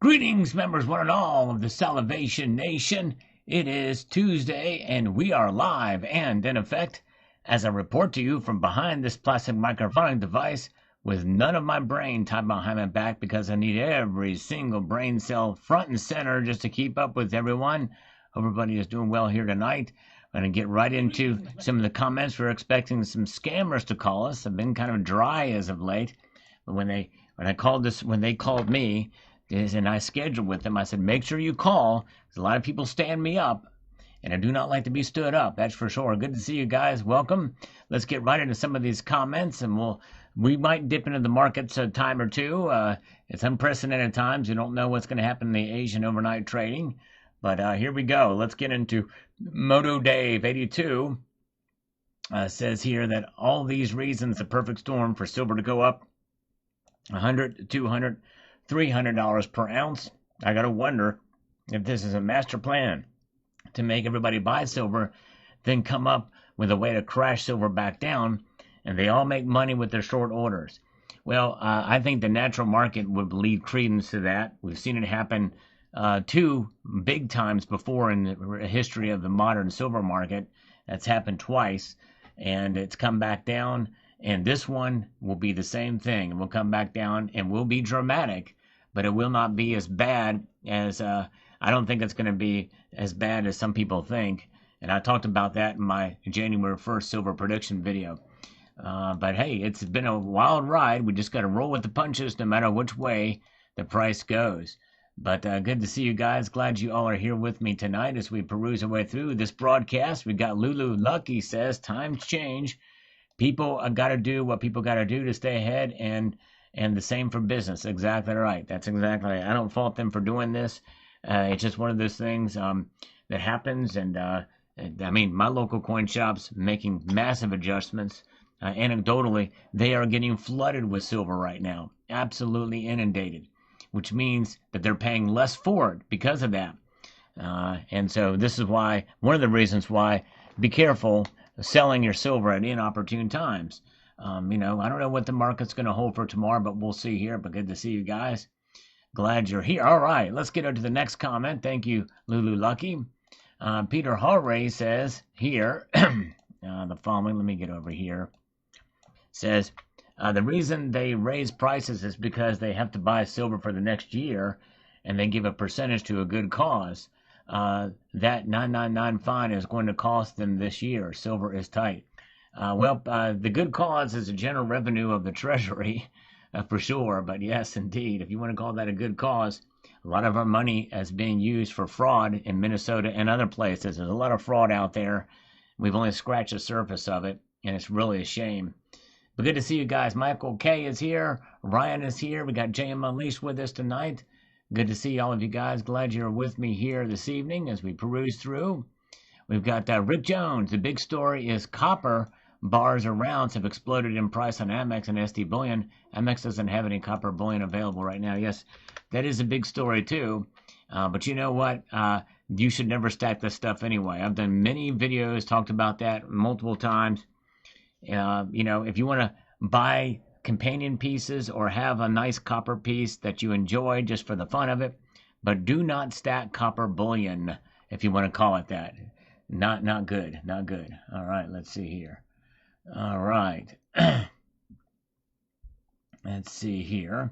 Greetings, members, one and all of the Salivation Nation. It is Tuesday, and we are live and in effect as I report to you from behind this plastic microphonic device with none of my brain tied behind my back because I need every single brain cell front and center just to keep up with everyone. Everybody is doing well here tonight. I'm going to get right into some of the comments. We're expecting some scammers to call us. I've been kind of dry as of late, but when they called me, and I scheduled with them, I said, make sure you call, because a lot of people stand me up, and I do not like to be stood up, that's for sure. Good to see you guys. Welcome. Let's get right into some of these comments, and we might dip into the markets a time or two. It's unprecedented times. You don't know what's going to happen in the Asian overnight trading, but here we go. Let's get into Moto Dave 82. Says here that all these reasons, the perfect storm for silver to go up 100, 200, $300 per ounce. I gotta wonder if this is a master plan to make everybody buy silver, then come up with a way to crash silver back down, and they all make money with their short orders. Well, I think the natural market would lead credence to that. We've seen it happen two big times before in the history of the modern silver market. That's happened twice, and it's come back down. And this one will be the same thing. It will come back down and will be dramatic, but it will not be as bad as, I don't think it's going to be as bad as some people think. And I talked about that in my January 1st silver prediction video. But hey, it's been a wild ride. We just got to roll with the punches no matter which way the price goes. But good to see you guys. Glad you all are here with me tonight as we peruse our way through this broadcast. We got Lulu Lucky says, times change. People got to do what people got to do to stay ahead, and the same for business. Exactly right. That's exactly right. I don't fault them for doing this. It's just one of those things that happens, and I mean, my local coin shop's making massive adjustments. Anecdotally, they are getting flooded with silver right now, absolutely inundated, which means that they're paying less for it because of that. And so this is why, one of the reasons why, be careful selling your silver at inopportune times. I don't know what the market's going to hold for tomorrow, but we'll see here. But good to see you guys. Glad you're here. All right, let's get into the next comment. Thank you, Lulu Lucky. Peter Harray says here, the following, let me get over here, says, the reason they raise prices is because they have to buy silver for the next year, and they give a percentage to a good cause. That 999 fine is going to cost them this year. Silver is tight. The good cause is a general revenue of the Treasury, for sure. But yes, indeed, if you want to call that a good cause, a lot of our money is being used for fraud in Minnesota and other places. There's a lot of fraud out there. We've only scratched the surface of it, and it's really a shame. But good to see you guys. Michael K is here. Ryan is here. We got JM Unleashed with us tonight. Good to see all of you guys. Glad you're with me here this evening as we peruse through. We've got Rick Jones. The big story is copper bars or rounds have exploded in price on Amex and SD Bullion. Amex doesn't have any copper bullion available right now. Yes, that is a big story too. But you know what? You should never stack this stuff anyway. I've done many videos, talked about that multiple times. If you want to buy companion pieces or have a nice copper piece that you enjoy just for the fun of it, but do not stack copper bullion, if you want to call it that. Not good. All right, let's see here. All right. Let's see here.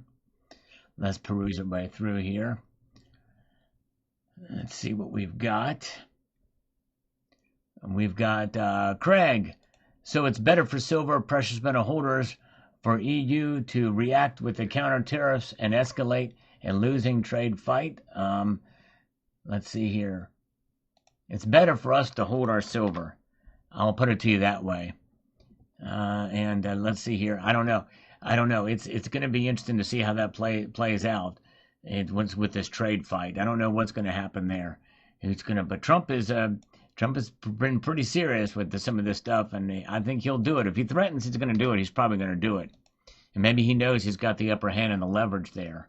Let's peruse our way through here. Let's see what we've got. We've got Craig. So it's better for silver precious metal holders for EU to react with the counter tariffs and escalate a losing trade fight. Let's see here. It's better for us to hold our silver. I'll put it to you that way. Let's see here. I don't know. It's going to be interesting to see how that plays out. What's with this trade fight? I don't know what's going to happen there. But Trump has been pretty serious with some of this stuff, and I think he'll do it. If he threatens he's going to do it, he's probably going to do it. And maybe he knows he's got the upper hand and the leverage there.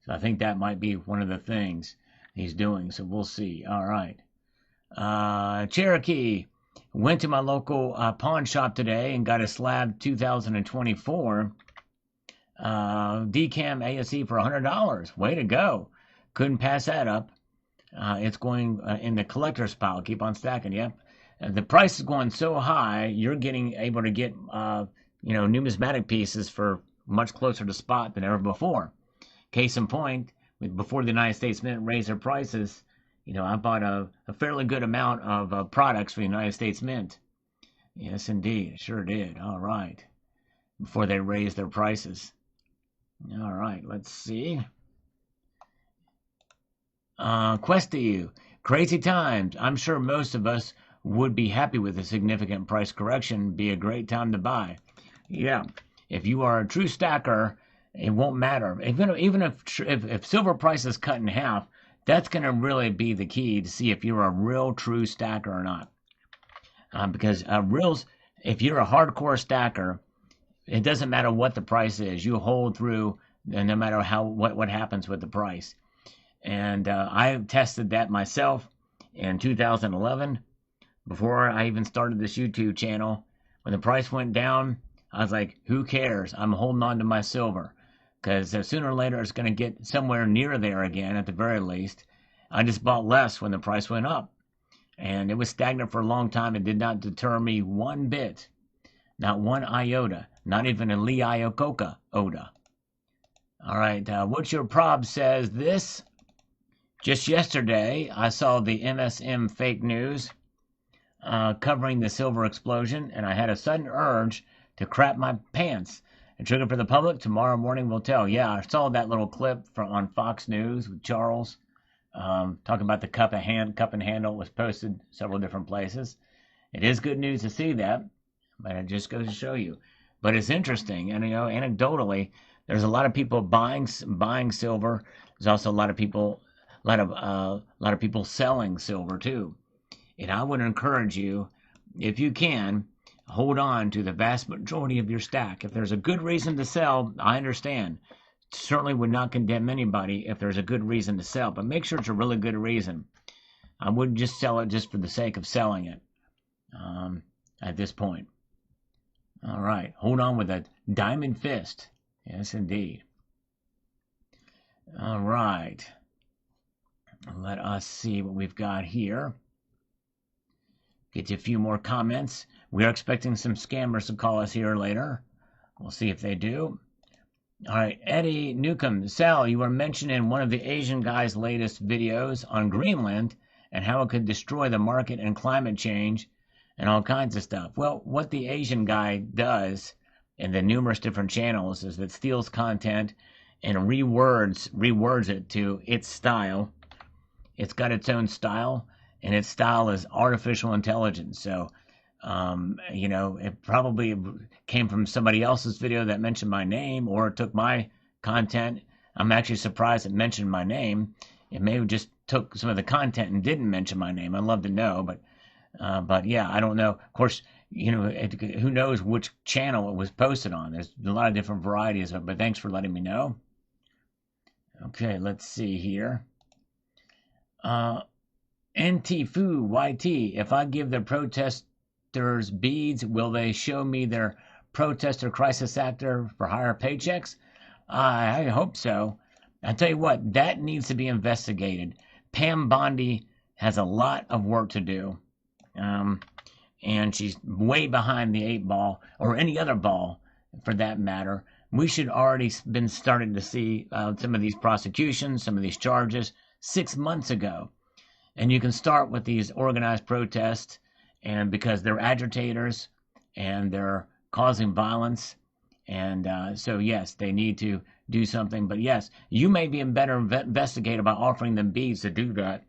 So I think that might be one of the things he's doing. So we'll see. All right. Cherokee. Went to my local pawn shop today and got a slab 2024 DCAM ASE for $100. Way to go. Couldn't pass that up. It's going in the collector's pile. Keep on stacking. Yep. The price is going so high, you're getting able to get numismatic pieces for much closer to spot than ever before. Case in point, before the United States Mint raised their prices, I bought a fairly good amount of products for the United States Mint. Yes, indeed, sure did. All right, before they raised their prices. All right, let's see. Quest to you. Crazy times. I'm sure most of us would be happy with a significant price correction. Be a great time to buy. Yeah, if you are a true stacker, it won't matter. Even if silver price is cut in half, that's going to really be the key to see if you're a real true stacker or not. Because if you're a hardcore stacker, it doesn't matter what the price is. You hold through, no matter what happens with the price. And I tested that myself in 2011. Before I even started this YouTube channel, when the price went down, I was like, who cares? I'm holding on to my silver. Because sooner or later it's going to get somewhere near there again, at the very least. I just bought less when the price went up. And it was stagnant for a long time. It did not deter me one bit. Not one iota. Not even a Lee Iacocca oda. All right, What's Your Prob says this. Just yesterday, I saw the MSM fake news covering the silver explosion, and I had a sudden urge to crap my pants. And trigger for the public, tomorrow morning will tell. Yeah, I saw that little clip on Fox News with Charles talking about the cup and handle. Was posted several different places. It is good news to see that, but it just goes to show you. But it's interesting, and anecdotally, there's a lot of people buying silver. There's also a lot of people selling silver too. And I would encourage you, if you can, hold on to the vast majority of your stack. If there's a good reason to sell, I understand. Certainly would not condemn anybody if there's a good reason to sell, but make sure it's a really good reason. I wouldn't just sell it just for the sake of selling it at this point. All right, hold on with a diamond fist. Yes, indeed. All right. Let us see what we've got here. Get you a few more comments. We are expecting some scammers to call us here later. We'll see if they do. All right, Eddie Newcomb. Sal, you were mentioned in one of the Asian guy's latest videos on Greenland and how it could destroy the market and climate change and all kinds of stuff. Well, what the Asian guy does in the numerous different channels is that steals content and rewords it to its style. It's got its own style, and its style is artificial intelligence. So, it probably came from somebody else's video that mentioned my name, or it took my content. I'm actually surprised it mentioned my name. It may have just took some of the content and didn't mention my name. I'd love to know, but yeah, I don't know. Of course, who knows which channel it was posted on. There's a lot of different varieties of it, but thanks for letting me know. Okay, let's see here. NTFU YT, if I give the protesters beads, will they show me their protester crisis actor for higher paychecks? I hope so. I tell you what, that needs to be investigated. Pam Bondi has a lot of work to do. And she's way behind the 8 ball, or any other ball for that matter. We should already been starting to see some of these prosecutions, some of these charges 6 months ago. And you can start with these organized protests, and because they're agitators and they're causing violence. And so, yes, they need to do something. But yes, you may be a better investigator by offering them beads to do that.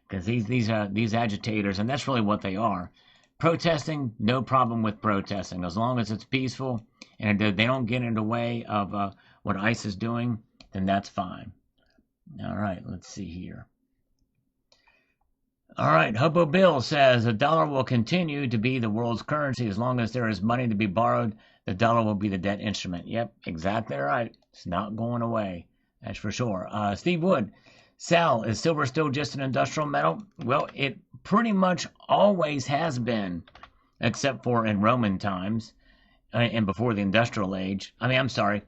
Because these agitators, and that's really what they are. Protesting, no problem with protesting. As long as it's peaceful and they don't get in the way of what ICE is doing, then that's fine. All right, let's see here. All right, Hobo Bill says the dollar will continue to be the world's currency as long as there is money to be borrowed. The dollar will be the debt instrument. Yep, exactly right. It's not going away. That's for sure. Steve Wood. Sal, is silver still just an industrial metal? Well, it pretty much always has been, except for in Roman times and before the industrial age. I'm sorry.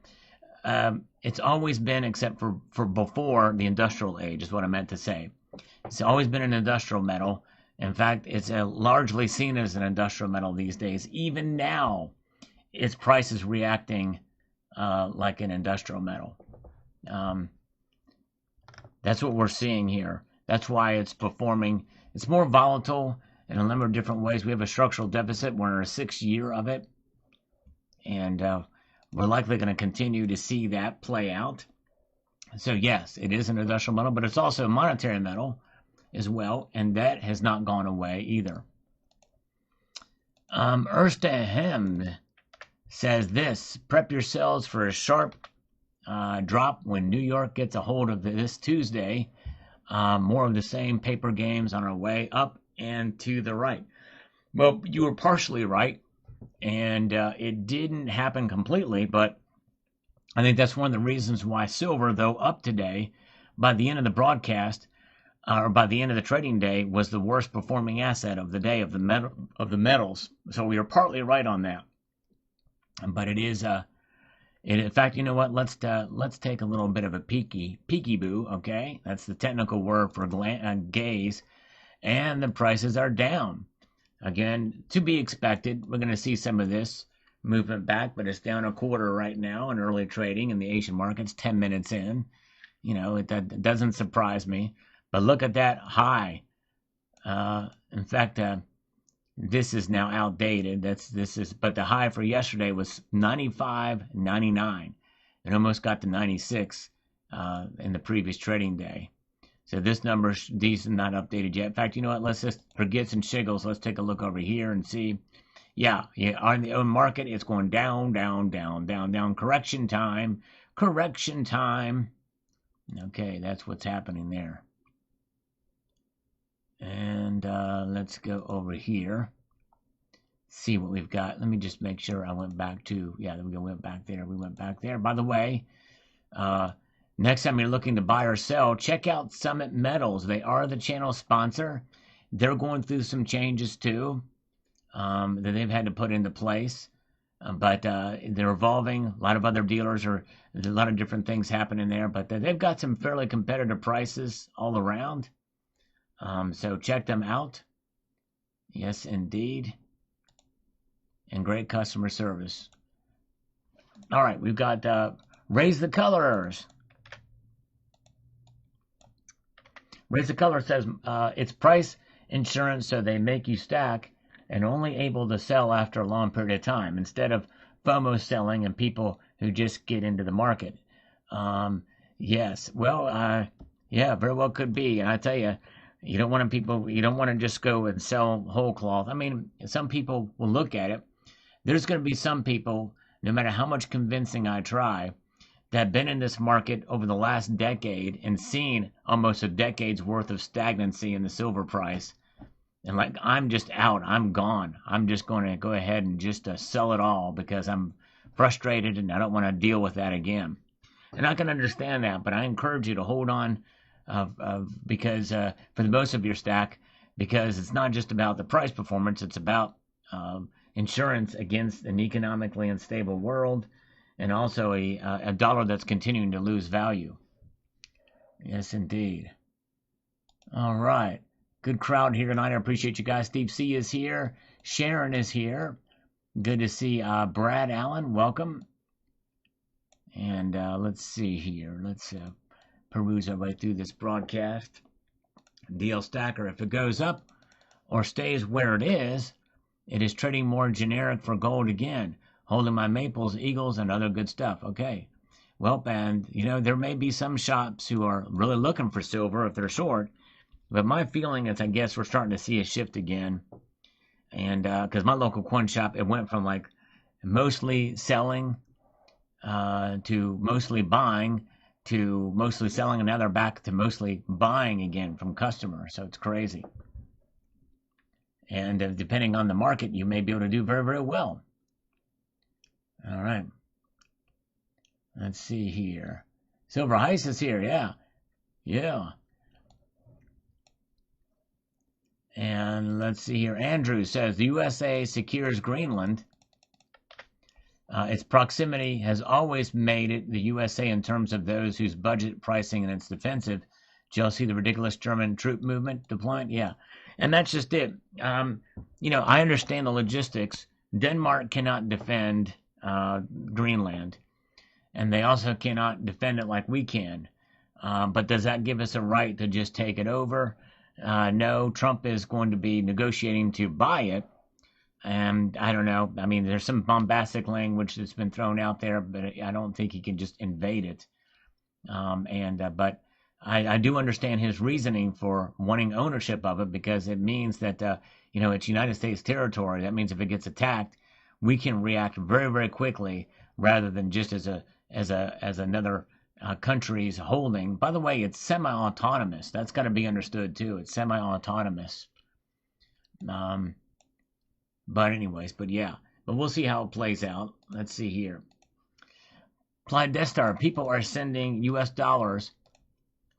It's always been, except for before the industrial age, is what I meant to say. It's always been an industrial metal. In fact, it's largely seen as an industrial metal these days. Even now, its price is reacting like an industrial metal. Um, that's what we're seeing here. That's why it's performing. It's more volatile in a number of different ways. We have a structural deficit. We're in our 6th year of it. And we're likely going to continue to see that play out. So yes, it is an industrial metal, but it's also a monetary metal as well, and that has not gone away either. Erstehem says this: prep yourselves for a sharp drop when New York gets a hold of this Tuesday. More of the same paper games on our way up and to the right. Well, you were partially right, and it didn't happen completely, but I think that's one of the reasons why silver, though up today, by the end of the broadcast, or by the end of the trading day, was the worst performing asset of the day of the metals. So we are partly right on that. But it is in fact, you know what? Let's take a little bit of a peeky-boo, okay? That's the technical word for gaze, and the prices are down. Again, to be expected, we're going to see some of this movement back, but it's down a quarter right now in early trading in the Asian markets, 10 minutes in. You know, that doesn't surprise me. But look at that high. In fact, this is now outdated. But the high for yesterday was 95.99. It almost got to 96 in the previous trading day. So this number's decent, not updated yet. In fact, you know what? Let's just forget some shiggles. Let's take a look over here and see. Yeah. On the market, it's going down, down, down, down, down. Correction time. Correction time. Okay, that's what's happening there. And let's go over here. See what we've got. Let me just make sure I went back to, yeah, we went back there. We went back there. By the way, next time you're looking to buy or sell, check out Summit Metals. They are the channel sponsor. They're going through some changes too that they've had to put into place. But they're evolving. A lot of other dealers there's a lot of different things happening there. But they've got some fairly competitive prices all around. So check them out. Yes, indeed. And great customer service. All right, we've got Raise the Colors. Raise the Color says it's price insurance, so they make you stack and only able to sell after a long period of time instead of FOMO selling and people who just get into the market. Yes, well, yeah, very well could be. And I tell you, you don't want to just go and sell whole cloth. I mean, some people will look at it. There's going to be some people, no matter how much convincing I try, that have been in this market over the last decade and seen almost a decade's worth of stagnancy in the silver price. And like, I'm just out. I'm gone. I'm just going to go ahead and just sell it all because I'm frustrated and I don't want to deal with that again. And I can understand that, but I encourage you to hold on because for the most of your stack, because it's not just about the price performance, it's about insurance against an economically unstable world and also a dollar that's continuing to lose value. Yes, indeed. All right. Good crowd here tonight. I appreciate you guys. Steve C is here. Sharon is here. Good to see Brad Allen. Welcome. And let's see here. Let's peruse our way through this broadcast. DL Stacker, if it goes up or stays where it is trading more generic for gold again. Holding my maples, eagles, and other good stuff. Okay. Well, and, you know, there may be some shops who are really looking for silver if they're short. But my feeling is, I guess, we're starting to see a shift again. And because my local coin shop, it went from like mostly selling to mostly buying to mostly selling, and now they're back to mostly buying again from customers. So it's crazy. And depending on the market, you may be able to do very, very well. All right. Let's see here. Silver Heist is here. Yeah. Yeah. And let's see here. Andrew says the USA secures Greenland. Its proximity has always made it the USA in terms of those whose budget pricing and its defensive. Did y'all see the ridiculous German troop movement deployment? Yeah. And that's just it. I understand the logistics. Denmark cannot defend Greenland, and they also cannot defend it like we can. But does that give us a right to just take it over? No, Trump is going to be negotiating to buy it. And I don't know. I mean, there's some bombastic language that's been thrown out there, but I don't think he can just invade it. But I do understand his reasoning for wanting ownership of it, because it means that it's United States territory. That means if it gets attacked, we can react very, very quickly, rather than just as another country's holding. By the way, it's semi-autonomous. That's got to be understood too. It's semi-autonomous. But yeah. But we'll see how it plays out. Let's see here. Palladium. People are sending U.S. dollars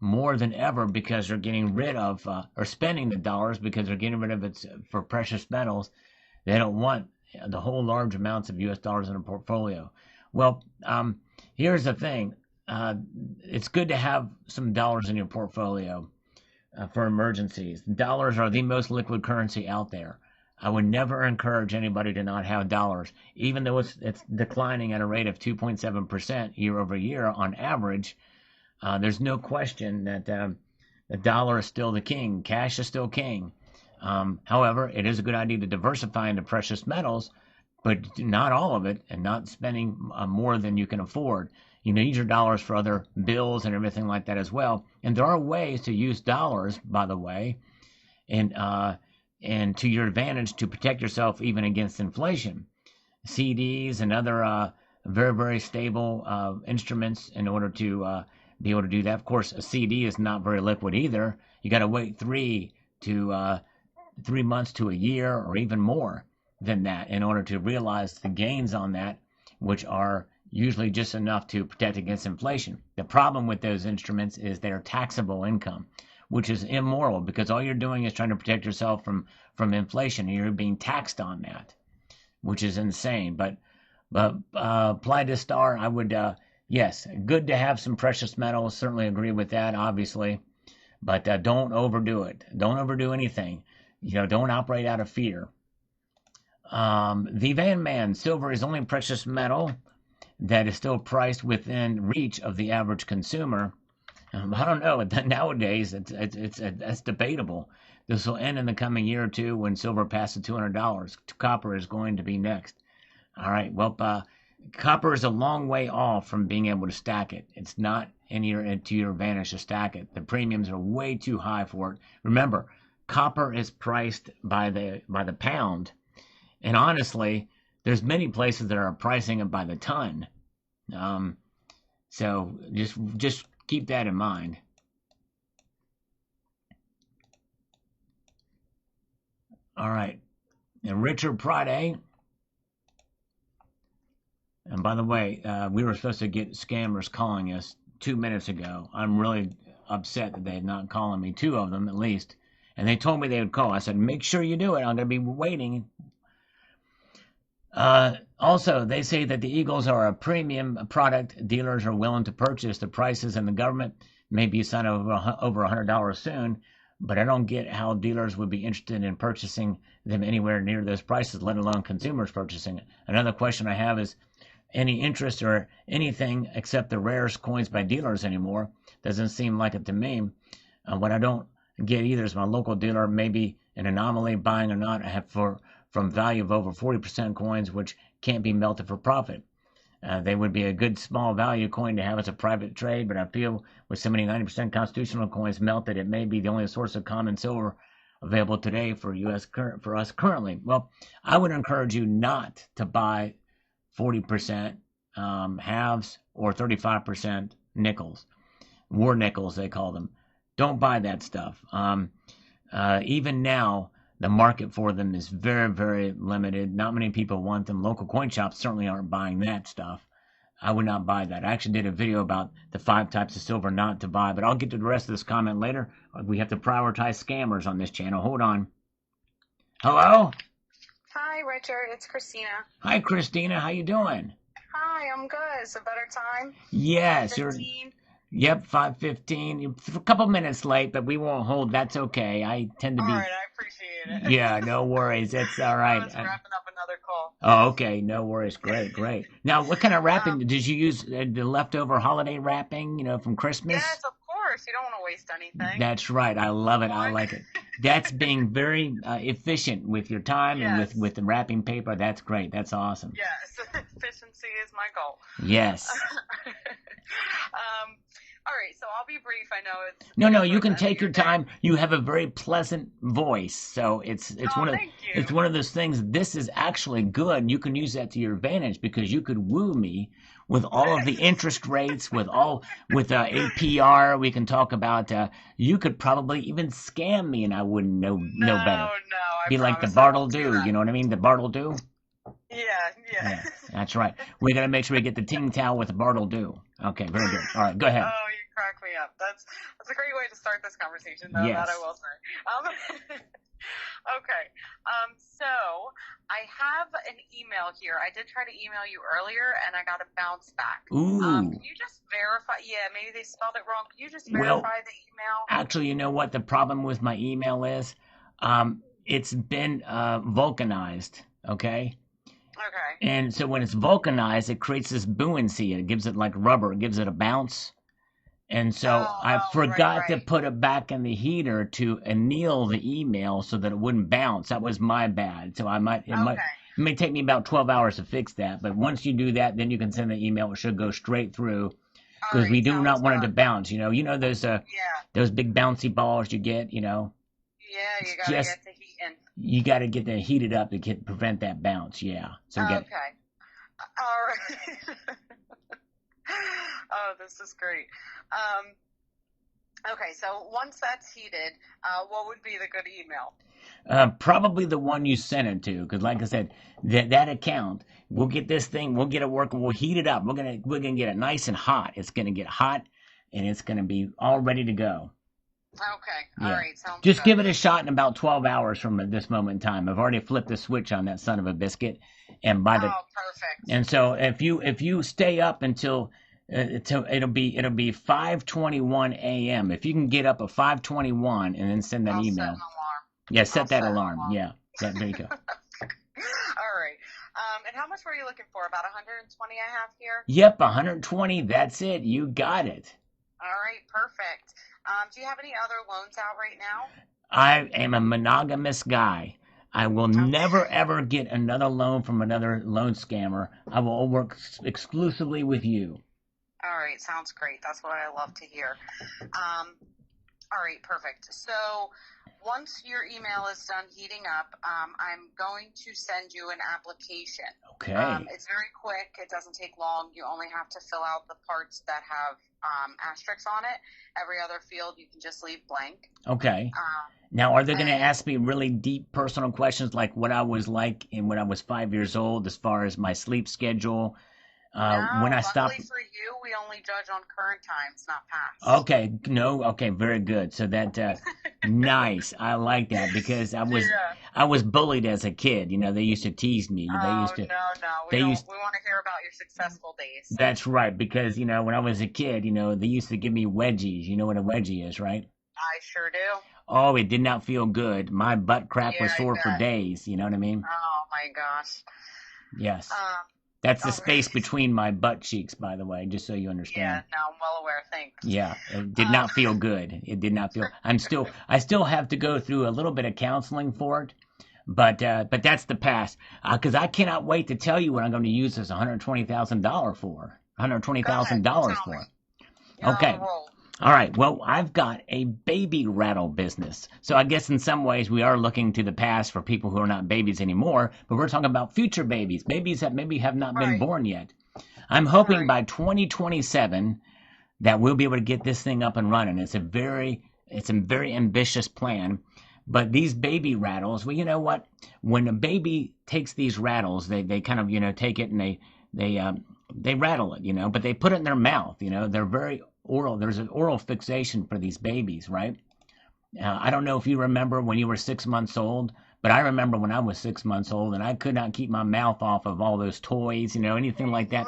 more than ever because they're getting rid of, or spending the dollars because they're getting rid of it for precious metals. They don't want the whole large amounts of U.S. dollars in a portfolio. Well, here's the thing. It's good to have some dollars in your portfolio for emergencies. Dollars are the most liquid currency out there. I would never encourage anybody to not have dollars, even though it's declining at a rate of 2.7% year over year on average. There's no question that the dollar is still the king. Cash is still king. However, it is a good idea to diversify into precious metals, but not all of it, and not spending more than you can afford. You need your dollars for other bills and everything like that as well. And there are ways to use dollars, by the way, and to your advantage to protect yourself even against inflation. CDs and other very, very stable instruments in order to be able to do that. Of course, a CD is not very liquid either. You got to wait 3 months to a year or even more than that in order to realize the gains on that, which are usually just enough to protect against inflation. The problem with those instruments is they're taxable income, which is immoral, because all you're doing is trying to protect yourself from inflation, and you're being taxed on that, which is insane. But Palladium, I would, yes, good to have some precious metals. Certainly agree with that, obviously, but don't overdo it. Don't overdo anything. Don't operate out of fear. The Van Man, silver is only precious metal that is still priced within reach of the average consumer. I don't know. Nowadays, it's debatable. This will end in the coming year or two when silver passes $200. Copper is going to be next. All right. Well, copper is a long way off from being able to stack it. It's not to your advantage to stack it. The premiums are way too high for it. Remember, copper is priced by the pound, and honestly, there's many places that are pricing it by the ton. So just keep that in mind. All right. And Richard Friday. And by the way, we were supposed to get scammers calling us 2 minutes ago. I'm really upset that they're not calling me, 2 of them at least. And they told me they would call. I said, make sure you do it. I'm going to be waiting. Also, they say that the Eagles are a premium product dealers are willing to purchase. The prices and the government may be signed over $100 soon, but I don't get how dealers would be interested in purchasing them anywhere near those prices, let alone consumers purchasing it. Another question I have is any interest or anything except the rarest coins by dealers anymore. Doesn't seem like it to me. What I don't get either is my local dealer may be an anomaly, buying or not, from value of over 40% coins which can't be melted for profit. They would be a good small value coin to have as a private trade, but I feel with so many 90% constitutional coins melted, it may be the only source of common silver available today for us currently. Well, I would encourage you not to buy 40% halves or 35% nickels, war nickels they call them. Don't buy that stuff. Even now, the market for them is very, very limited. Not many people want them. Local coin shops certainly aren't buying that stuff. I would not buy that. I actually did a video about the 5 types of silver not to buy, but I'll get to the rest of this comment later. We have to prioritize scammers on this channel. Hold on. Hello? Hi, Richard. It's Christina. Hi, Christina. How you doing? Hi, I'm good. It's a better time. Yes, you're. 5:15. Yep, 5:15. You're a couple minutes late, but we won't hold. That's okay. I tend to All be. right, I appreciate it. Yeah, no worries. It's all I right. was wrapping up another call. Oh, okay, no worries. Great, great. Now, what kind of wrapping Um, did you use? The leftover holiday wrapping, from yes, Christmas? of course. You don't want to waste anything. That's right. I love it. I One. like it. That's being very efficient with your time and with Yes, with the wrapping paper. That's great. That's awesome. yes. Efficiency is my goal. Yes. All right, so I'll be brief. I know it's No, no, you towards the can end of take your your day. time. You have a very pleasant voice, so it's Oh, one of thank it's you. one of those things. This is actually good. You can use that to your advantage because you could woo me with all of the interest rates, with APR. We can talk about. You could probably even scam me, and I wouldn't know No, better. no, I Be like the promise I Bartle won't do do. You that. know what I mean? The Bartle do. Yeah, Yeah, yeah. that's right. We got to make sure we get the ting towel with the Bartle do. Okay, very good. All right, go ahead. Oh, you crack me up. That's a great way to start this conversation, though. That I Yes. will say. Okay. So I have an email here. I did try to email you earlier, and I got a bounce back. Ooh. Can you just verify? Yeah, maybe they spelled it wrong. Can you just Well, verify the email? actually, you know what the problem with my email is? It's been vulcanized, okay? Okay. And so when it's vulcanized, it creates this buoyancy. It gives it like rubber. It gives it a bounce. And so Oh, I oh, right, forgot to right. put it back in the heater to anneal the email so that it wouldn't bounce. That was my bad. So Okay. it may take me about 12 hours to fix that. But once you do that, then you can send the email. It should go straight through All because we right. do not Sounds want it to good. bounce. Yeah. Those big bouncy balls you get. Yeah. It's You gotta just get to heating. you got to get that heated up to prevent that bounce. Yeah. So get Okay. All right. Oh, this is great. Um, Okay, so once that's heated, what would be the good email? probably the one you sent it to, because like I said, that account, we'll get this thing, we'll get it working, we'll heat it up. We're gonna get it nice and hot. It's gonna get hot, and it's gonna be all ready to go. Okay, all Yeah. right, sounds Just good. give it a shot in about 12 hours from this moment in time. I've already flipped the switch on that son of a biscuit, and by the Oh, perfect. and so if you stay up until it'll be 5:21 a.m. If you can get up at 5:21 and then send that I'll set email. an alarm. Yeah, I'll set that set an alarm. alarm. Yeah, there you go. All right. And how much were you looking for? About 120 I have here? Yep, 120. That's it. You got it. All right, perfect. Do you have any other loans out right now? I am a monogamous guy. I will never Okay. ever get another loan from another loan scammer. I will work exclusively with you. All right, sounds great. That's what I love to hear. Um, All right, perfect. So once your email is done heating up, I'm going to send you an application. Okay. It's very quick. It doesn't take long. You only have to fill out the parts that have asterisks on it. Every other field you can just leave blank. Okay. Um, Now, are they going to and ask me really deep personal questions like what I was like when I was 5 years old, as far as my sleep schedule? When no, I luckily stopped. for you, we only judge on current times, not past. Okay, no, okay, very good. So nice. I like that because Yeah. I was bullied as a kid. They used to tease me. Oh no, no, we They don't. used We want to hear about your successful days. That's right because when I was a kid, they used to give me wedgies. You know what a wedgie is, right? I sure do. Oh, it did not feel good. My butt crack Yeah, was I sore for bet. days. You know what I mean? Oh my gosh. Yes. Um, That's the all space right. between my butt cheeks, by the way, just so you Yeah, understand. no, I'm well aware. Thanks. Yeah, it did Um, not feel good. It did not feel. I still have to go through a little bit of counseling for it, but that's the past. Because I cannot wait to tell you what I'm going to use this $120,000 for. one hundred twenty Go ahead. thousand dollars Tell me. for. You're on a Okay. roll. All right. Well, I've got a baby rattle business. So I guess in some ways we are looking to the past for people who are not babies anymore, but we're talking about future babies that maybe have not been Right. born yet. I'm hoping Right. by 2027 that we'll be able to get this thing up and running. It's a very ambitious plan. But these baby rattles, well, you know what? When a baby takes these rattles, they kind of take it and they rattle it, but they put it in their mouth. They're very oral. There's an oral fixation for these babies, right? I don't know if you remember when you were 6 months old, But I remember when I was 6 months old and I could not keep my mouth off of all those toys, anything like that.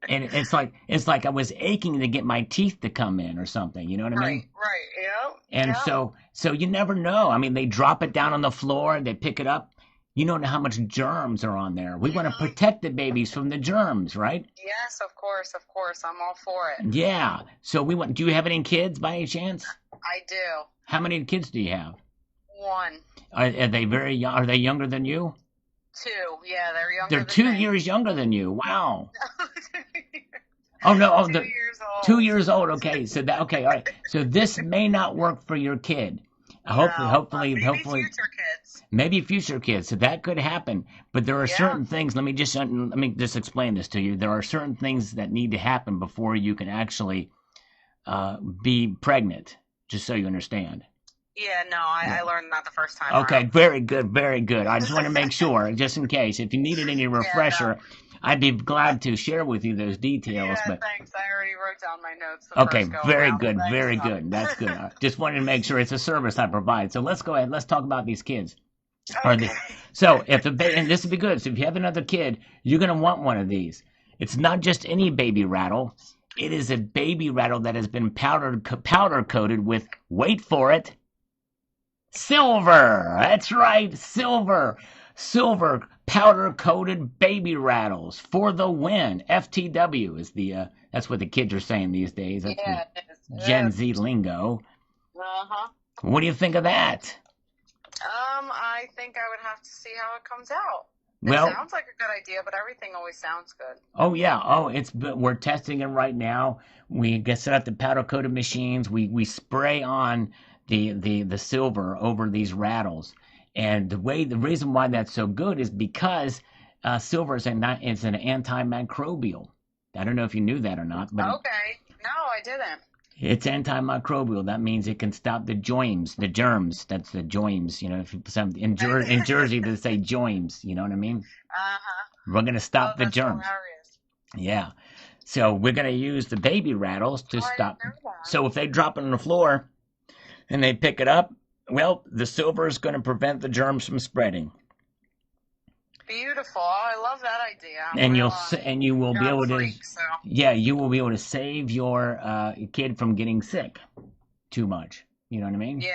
And it's like I was aching to get my teeth to come in or something. You know what I Right, mean? right. Yeah, And yeah. so you never know. I mean, they drop it down on the floor, they pick it up. You don't know how much germs are on there. We want to Hmm. protect the babies from the germs, right? Yes, of course, of course. I'm all for it. Yeah. So we want. Do you have any kids by any chance? I do. How many kids do you have? One, Are they very young? Are they younger than you? two. Yeah, they're They're younger than two me. years younger than you. Wow. Oh no. Oh, 2 years 2 years old. old. Okay. So that. Okay. All right. So this may not work for your kid. Hopefully, No, but hopefully, maybe hopefully, future kids. maybe future kids. So that could happen. But there are Yeah. certain things. Let me just explain this to you. There are certain things that need to happen before you can actually be pregnant. Just so you understand. Yeah, no, Yeah. I learned that the first time Okay, around. very good, very good. I just want to make sure, just in case, if you needed any Yeah, no. refresher, I'd be glad to share with you those details. Yeah, But thanks. I already wrote down my notes the okay, first go very around. good, Thanks, very good. That's good. I just wanted to make sure it's a service I provide. So let's go ahead. Let's talk about these kids. Or the, Okay. so if and this would be good. So if you have another kid, you're gonna want one of these. It's not just any baby rattle. It is a baby rattle that has been powder coated with, wait for it, silver. That's right, silver. Silver powder coated baby rattles for the win. FTW is that's what the kids are saying these days. That's the Yeah, it is. Gen It is. Z lingo. Uh-huh. What do you think of that? I think I would have to see how it comes out. It Well, sounds like a good idea, but everything always sounds good. oh yeah, we're testing it right now. We get set up the powder coated machines. We spray on the silver over these rattles, and the reason why that's so good is because silver is it's an antimicrobial. I don't know if you knew that or not, but Okay. No, I didn't. it's antimicrobial. That means it can stop the joims, the germs. That's the joims. If in Jersey they say joims. You know what I mean? Uh-huh. We're gonna Oh, stop the that's germs. hilarious. Yeah. So we're going to use the baby rattles to Oh, I didn't stop. know that. So if they drop it on the floor and they pick it up, well, the silver is going to prevent the germs from spreading. Beautiful. Oh, I love that idea. I'm And real you will be germ able to, freak, so yeah, you will be able to save your kid from getting sick too much. You know what I mean? yeah,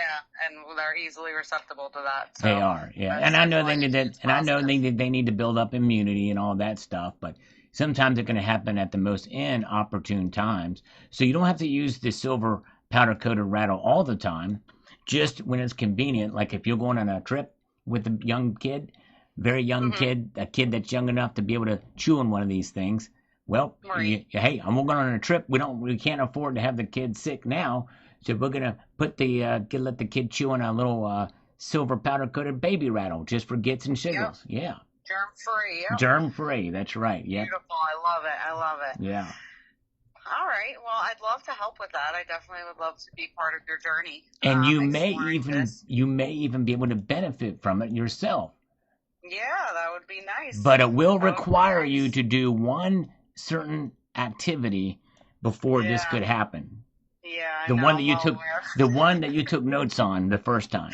and they're easily receptible to that. So They are, yeah. that's And I know they definitely need a to, huge and I know positive. they need to build up immunity and all that stuff, but sometimes it can happen at the most inopportune times. So you don't have to use the silver powder coated rattle all the time, just when it's convenient. Like if you're going on a trip with a young kid, very young Hmm. kid, a kid that's young enough to be able to chew on one of these things. Well, Right. hey, I'm going on a trip. We can't afford to have the kid sick now, so we're gonna let the kid chew on a little silver powder coated baby rattle just for gits and Yep. shiggles. Yeah, Germ free. Yep. germ free. That's right. Yep. Beautiful. I love it. I love it. Yeah. All right. Well, I'd love to help with that. I definitely would love to be part of your journey, And exploring this. you may even be able to benefit from it yourself. Yeah, that would be nice. But it will That would be require you nice. to do one certain activity before this Yeah. could happen. Yeah, I The know. one that I'm you well took aware. the one that you took notes on the first time.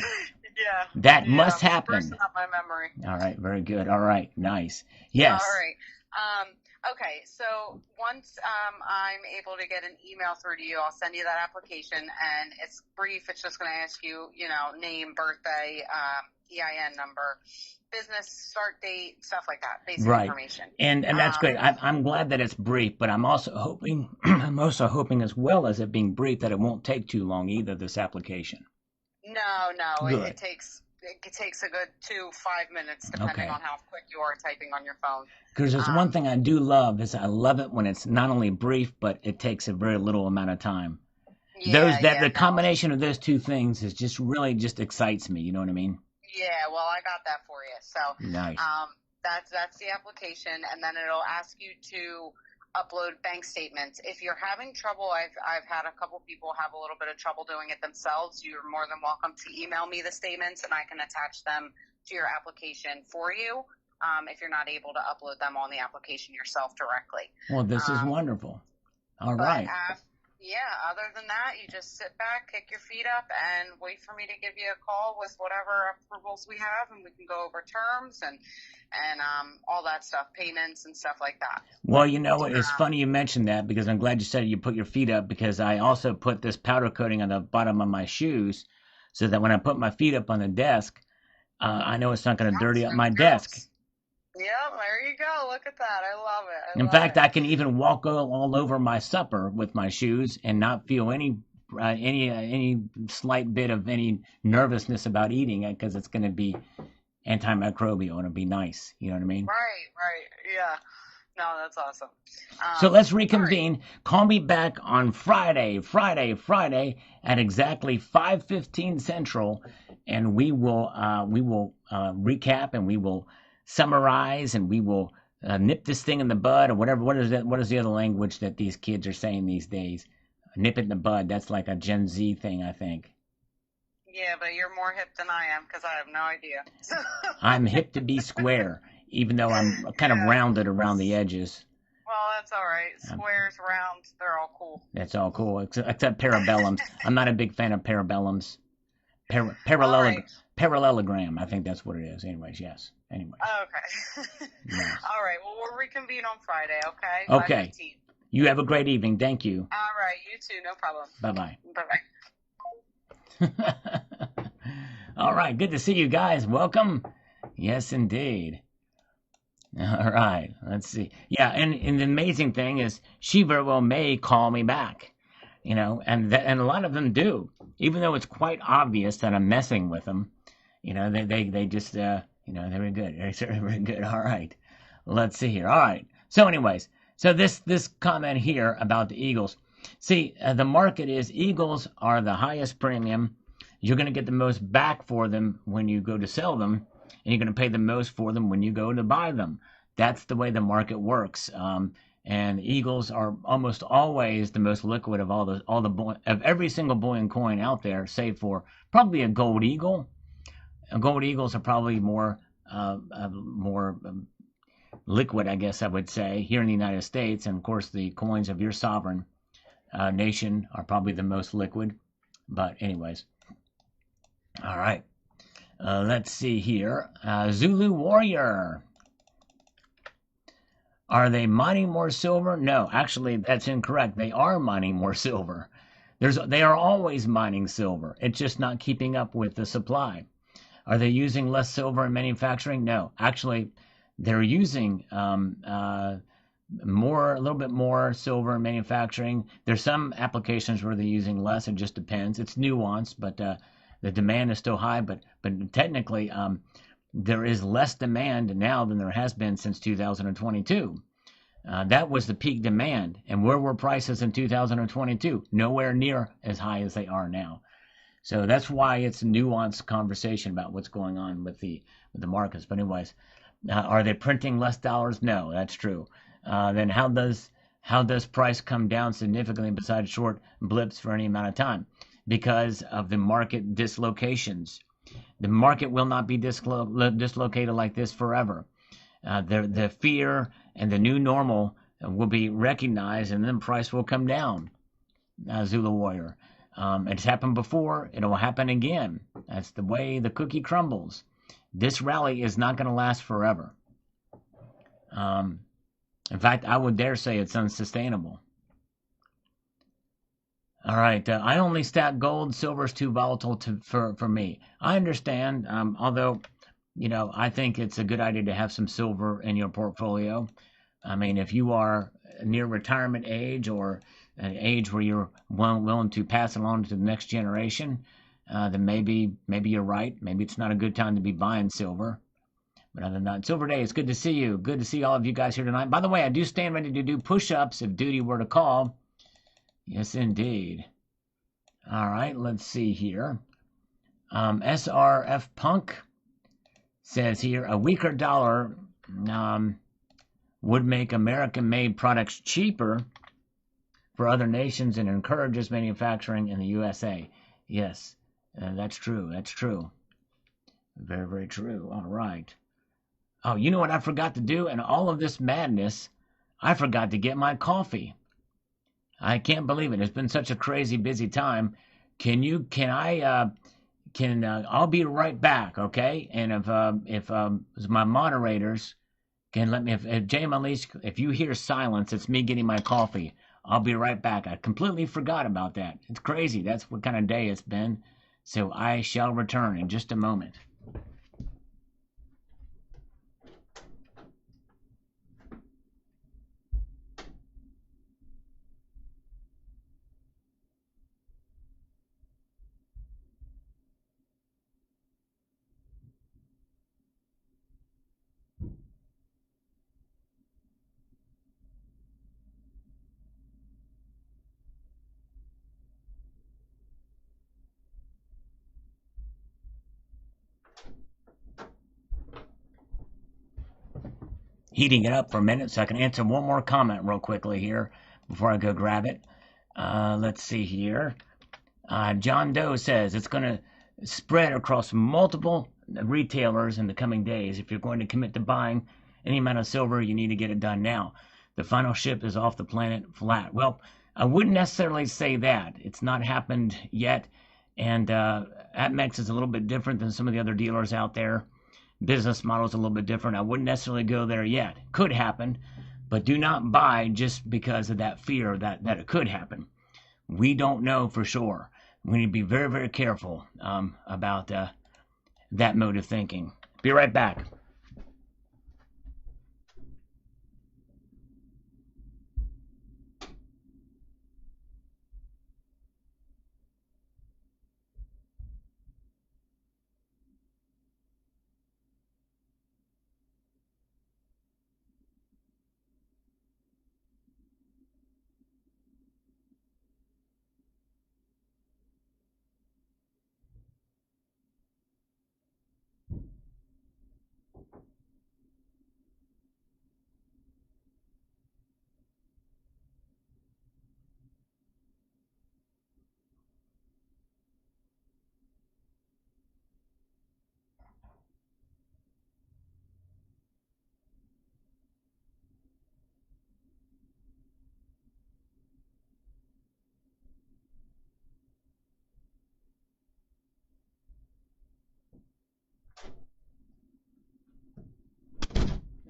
Yeah. That Yeah. must I'm sprucing happen. up my memory. All right, very good. All right, nice. All Yes. right. Okay, so once I'm able to get an email through to you, I'll send you that application, and it's brief. It's just going to ask you, name, birthday, EIN number, business start date, stuff like that, basic Right. information. And that's great. I'm glad that it's brief, but I'm also hoping as well as it being brief that it won't take too long either, this application. No, it Good. takes a good 5 minutes depending Okay. on how quick you are typing on your phone. Because there's one thing I do love is I love it when it's not only brief, but it takes a very little amount of time. The No. combination of those two things is just really just excites me. You know what I mean? Yeah, well, I got that for you. So, Nice. that's the application, and then it'll ask you to upload bank statements. If you're having trouble, I've had a couple people have a little bit of trouble doing it themselves. You're more than welcome to email me the statements, and I can attach them to your application for you. If you're not able to upload them on the application yourself directly. Well, this is wonderful. All But right. Yeah, other than that, you just sit back, kick your feet up, and wait for me to give you a call with whatever approvals we have, and we can go over terms and all that stuff, payments and stuff like that. Well, you know what? It's funny you mentioned that because I'm glad you said you put your feet up because I also put this powder coating on the bottom of my shoes so that when I put my feet up on the desk, I know it's not going to That's dirty up gonna my desk. bounce. Yeah, there you go. Look at that. I love it. I In love fact, it. I can even walk all over my supper with my shoes and not feel any slight bit of any nervousness about eating it because it's going to be antimicrobial and it'll be nice. You know what I mean? Right, right. Yeah. No, that's awesome. So let's All right. reconvene. Call me back on Friday at exactly 5:15 Central, and we will recap and we will summarize and we will nip this thing in the bud or whatever. What is that? What is the other language that these kids are saying these days? Nip it in the bud. That's like a Gen Z thing, I think. Yeah, but you're more hip than I am because I have no idea. I'm hip to be square, even though I'm kind of Yeah. rounded around the edges. Well, that's all right. Um, Squares, rounds, they're all cool. That's all cool, except parabellums. I'm not a big fan of parabellums. Par- All parallel right. parallelogram. I think that's what it is. Anyways, yes. Anyways, Okay. yes. All right. Well, we'll reconvene on Friday, okay? Okay. 5:15. You have a great evening. Thank you. All right. You too. No problem. Bye Bye-bye. bye. All right. Good to see you guys. Welcome. Yes, indeed. All right. Let's see. Yeah, and the amazing thing is, she very well may call me back. And a lot of them do, even though it's quite obvious that I'm messing with them. They just they're very good. They're very good. All right. Let's see here. All right. So, anyways, so this comment here about the Eagles. See, the market is Eagles are the highest premium. You're going to get the most back for them when you go to sell them, and you're going to pay the most for them when you go to buy them. That's the way the market works. And Eagles are almost always the most liquid of of every single bullion coin out there, save for probably a gold eagle. Gold eagles are probably more liquid, I guess I would say, here in the United States. And of course, the coins of your sovereign nation are probably the most liquid. But anyways, all right. Let's see here. Zulu Warrior. Are they mining more silver? No, actually, that's incorrect. They are mining more silver. They are always mining silver. It's just not keeping up with the supply. Are they using less silver in manufacturing? No, actually, they're using a little bit more silver in manufacturing. There's some applications where they're using less. It just depends. It's nuanced, but the demand is still high. But technically, there is less demand now than there has been since 2022. That was the peak demand. And where were prices in 2022? Nowhere near as high as they are now. So that's why it's a nuanced conversation about what's going on with the markets. But anyways, are they printing less dollars? No, that's true. Then how does price come down significantly besides short blips for any amount of time? Because of the market dislocations. The market will not be dislocated like this forever. The fear and the new normal will be recognized, and then price will come down. Zulu Warrior. It's happened before. It'll happen again. That's the way the cookie crumbles. This rally is not going to last forever. In fact, I would dare say it's unsustainable. All right. I only stack gold. Silver's too volatile for me. I understand. Although, I think it's a good idea to have some silver in your portfolio. I mean, if you are near retirement age or an age where you're willing to pass it on to the next generation, then maybe you're right. Maybe it's not a good time to be buying silver. But other than that, Silver Day, it's good to see you. Good to see all of you guys here tonight. By the way, I do stand ready to do push-ups if duty were to call. Yes, indeed. All right, let's see here. SRF Punk says here, a weaker dollar would make American-made products cheaper for other nations and encourages manufacturing in the USA. Yes, that's true. That's true. Very, very true. All right. Oh, you know what I forgot to do? In all of this madness, I forgot to get my coffee. I can't believe it. It's been such a crazy busy time. I'll be right back, okay? And if my moderators can let me, if Jay Malish, if you hear silence, it's me getting my coffee. I'll be right back. I completely forgot about that. It's crazy. That's what kind of day it's been. So I shall return in just a moment. Heating it up for a minute so I can answer one more comment real quickly here before I go grab it. Let's see here. John Doe says it's going to spread across multiple retailers in the coming days. If you're going to commit to buying any amount of silver, you need to get it done now. The final ship is off the planet flat. Well, I wouldn't necessarily say that. It's not happened yet. And APMEX is a little bit different than some of the other dealers out there. Business model is a little bit different. I wouldn't necessarily go there yet. Could happen, but do not buy just because of that fear that it could happen. We don't know for sure. We need to be very, very careful about that mode of thinking. Be right back.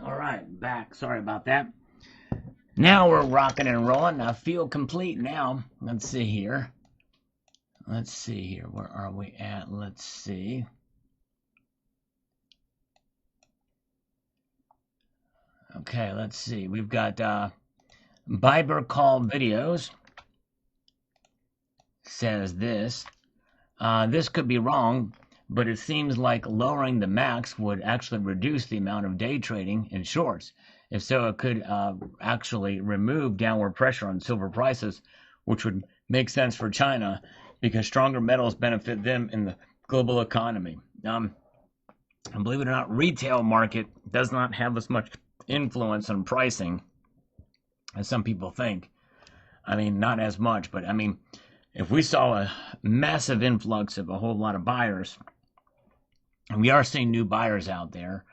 All right, back. Sorry about that. Now we're rocking and rolling. I feel complete now. Let's see here. Let's see here. Where are we at? Let's see. Okay, let's see. We've got Biber Call Videos says this. This could be wrong, but it seems like lowering the max would actually reduce the amount of day trading in shorts. If so, it could actually remove downward pressure on silver prices, which would make sense for China because stronger metals benefit them in the global economy. And believe it or not, retail market does not have as much influence on pricing as some people think. I mean, not as much, but I mean, if we saw a massive influx of a whole lot of buyers, and we are seeing new buyers out there.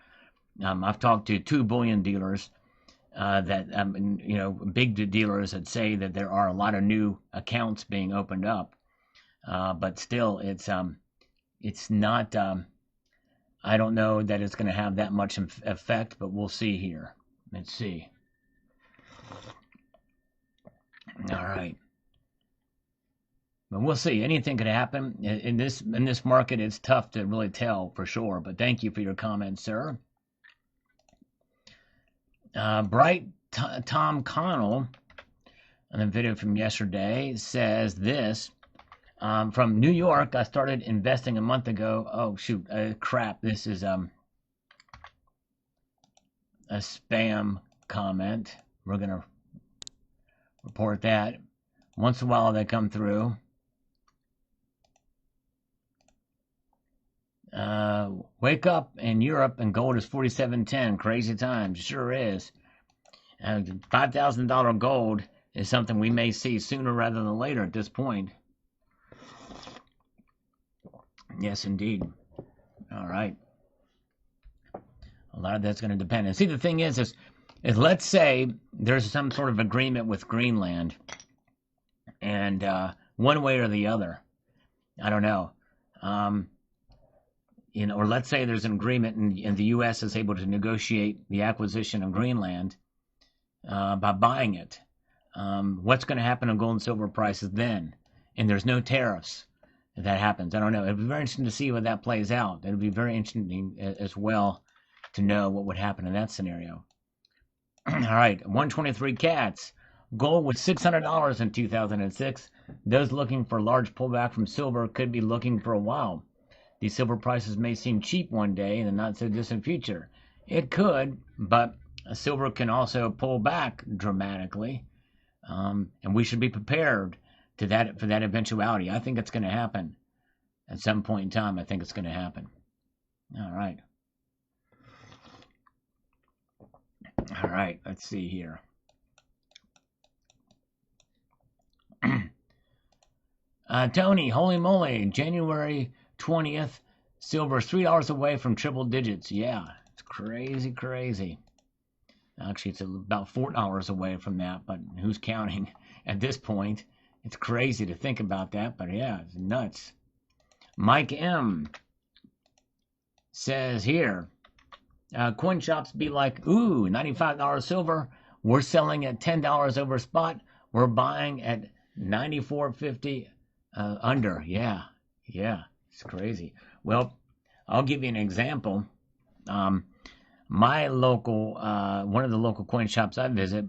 I've talked to 2 bullion dealers big dealers that say that there are a lot of new accounts being opened up, but still, it's not. I don't know that it's going to have that much effect, but we'll see here. Let's see. All right. But we'll see. Anything could happen in this market. It's tough to really tell for sure. But thank you for your comments, sir. Bright Tom Connell, on a video from yesterday, says this. From New York, I started investing a month ago. Oh shoot, crap! This is a spam comment. We're gonna report that. Once in a while, they come through. Wake up in Europe and gold is 47.10. Crazy times, sure is. $5,000 gold is something we may see sooner rather than later at this point. Yes, indeed. All right. A lot of that's going to depend. And see, the thing is let's say there's some sort of agreement with Greenland, and one way or the other. I don't know. Or let's say there's an agreement and the U.S. is able to negotiate the acquisition of Greenland by buying it. What's going to happen to gold and silver prices then? And there's no tariffs if that happens. I don't know. It'd be very interesting to see what that plays out. It'd be very interesting as well to know what would happen in that scenario. All right, 123 cats. Gold was $600 in 2006. Those looking for a large pullback from silver could be looking for a while. These silver prices may seem cheap one day in the not so distant future. It could, but silver can also pull back dramatically, and we should be prepared for that eventuality. I think it's going to happen at some point in time. I think it's going to happen. All right. All right, let's see here. Tony, holy moly, January 20th, silver's $3 away from triple digits. Yeah, it's crazy, crazy. Actually, it's about $4 away from that, but who's counting at this point? It's crazy to think about that, but yeah, it's nuts. Mike M. says here, coin shops be like, ooh, $95 silver. We're selling at $10 over spot. We're buying at $94.50 under. Yeah, it's crazy. Well, I'll give you an example. My local, one of the local coin shops I visit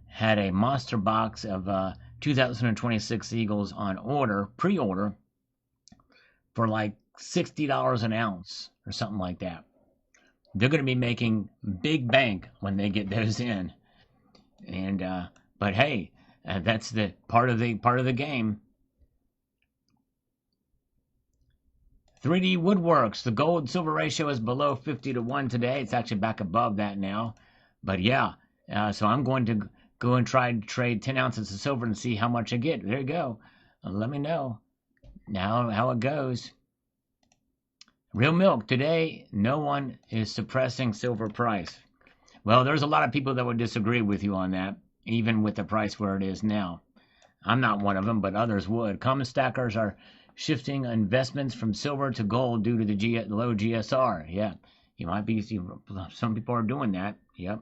had a monster box of 2026 Eagles on order, pre-order, for like $60 an ounce or something like that. They're going to be making big bank when they get those in, and but hey, that's the part of the game. 3D Woodworks, the gold silver ratio is below 50-1 today. It's actually back above that now, but yeah. So I'm going to go and try to trade 10 ounces of silver and see how much I get. There you go. Let me know now how it goes. Real milk, today no one is suppressing silver price. Well, there's a lot of people that would disagree with you on that, even with the price where it is now. I'm not one of them, but others would. Common stackers are shifting investments from silver to gold due to the low GSR. Yeah, you might be. Some people are doing that. Yep.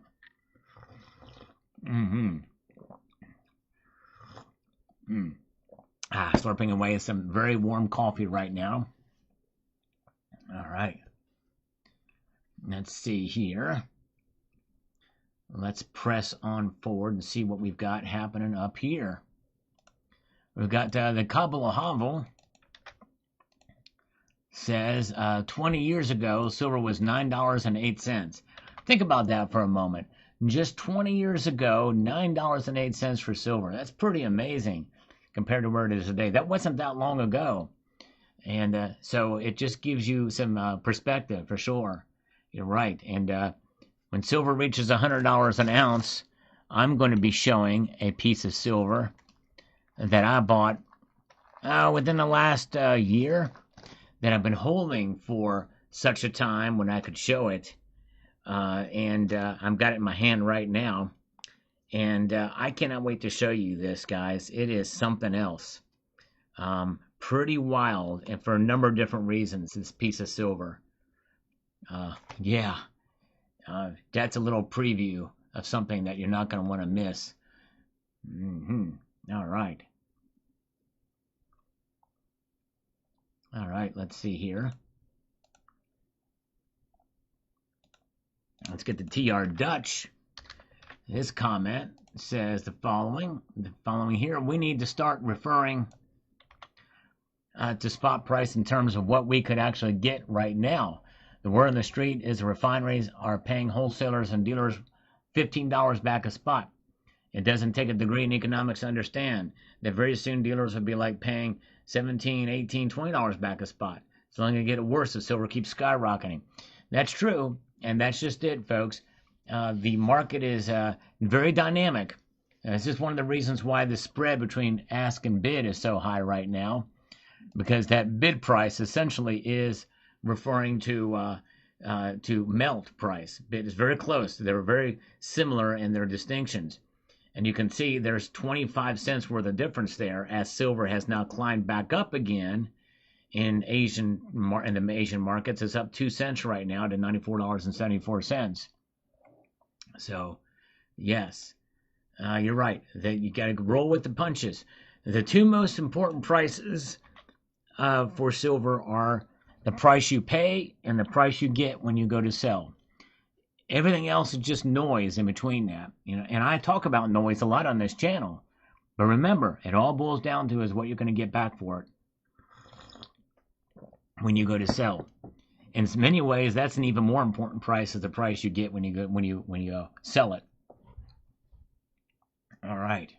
Slurping away some very warm coffee right now. All right. Let's see here. Let's press on forward and see what we've got happening up here. We've got the Kabbalah Havel says 20 years ago, silver was $9.08. Think about that for a moment. Just 20 years ago, $9.08 for silver. That's pretty amazing compared to where it is today. That wasn't that long ago. And so it just gives you some perspective for sure. You're right. And when silver reaches $100 an ounce, I'm going to be showing a piece of silver that I bought within the last year that I've been holding for such a time when I could show it. And I've got it in my hand right now. And I cannot wait to show you this, guys. It is something else. Pretty wild, and for a number of different reasons, this piece of silver. Yeah. That's a little preview of something that you're not going to want to miss. All right. All right, let's see here. Let's get to TR Dutch. His comment says the following here. We need to start referring to spot price in terms of what we could actually get right now. The word on the street is the refineries are paying wholesalers and dealers $15 back a spot. It doesn't take a degree in economics to understand that very soon dealers will be like paying $17, $18, $20 back a spot. It's only going to get worse if silver keeps skyrocketing. That's true, and that's just it, folks. The market is very dynamic. It's just one of the reasons why the spread between ask and bid is so high right now, because that bid price essentially is referring to melt price. Bid is very close. They're very similar in their distinctions. And you can see there's 25 cents worth of difference there, as silver has now climbed back up again in the Asian markets. It's up 2 cents right now to $94.74. So, yes, you're right. That you got to roll with the punches. The two most important prices for silver are the price you pay and the price you get when you go to sell. Everything else is just noise in between that, And I talk about noise a lot on this channel, but remember, it all boils down to is what you're going to get back for it when you go to sell. In many ways, that's an even more important price as the price you get when you sell it. All right,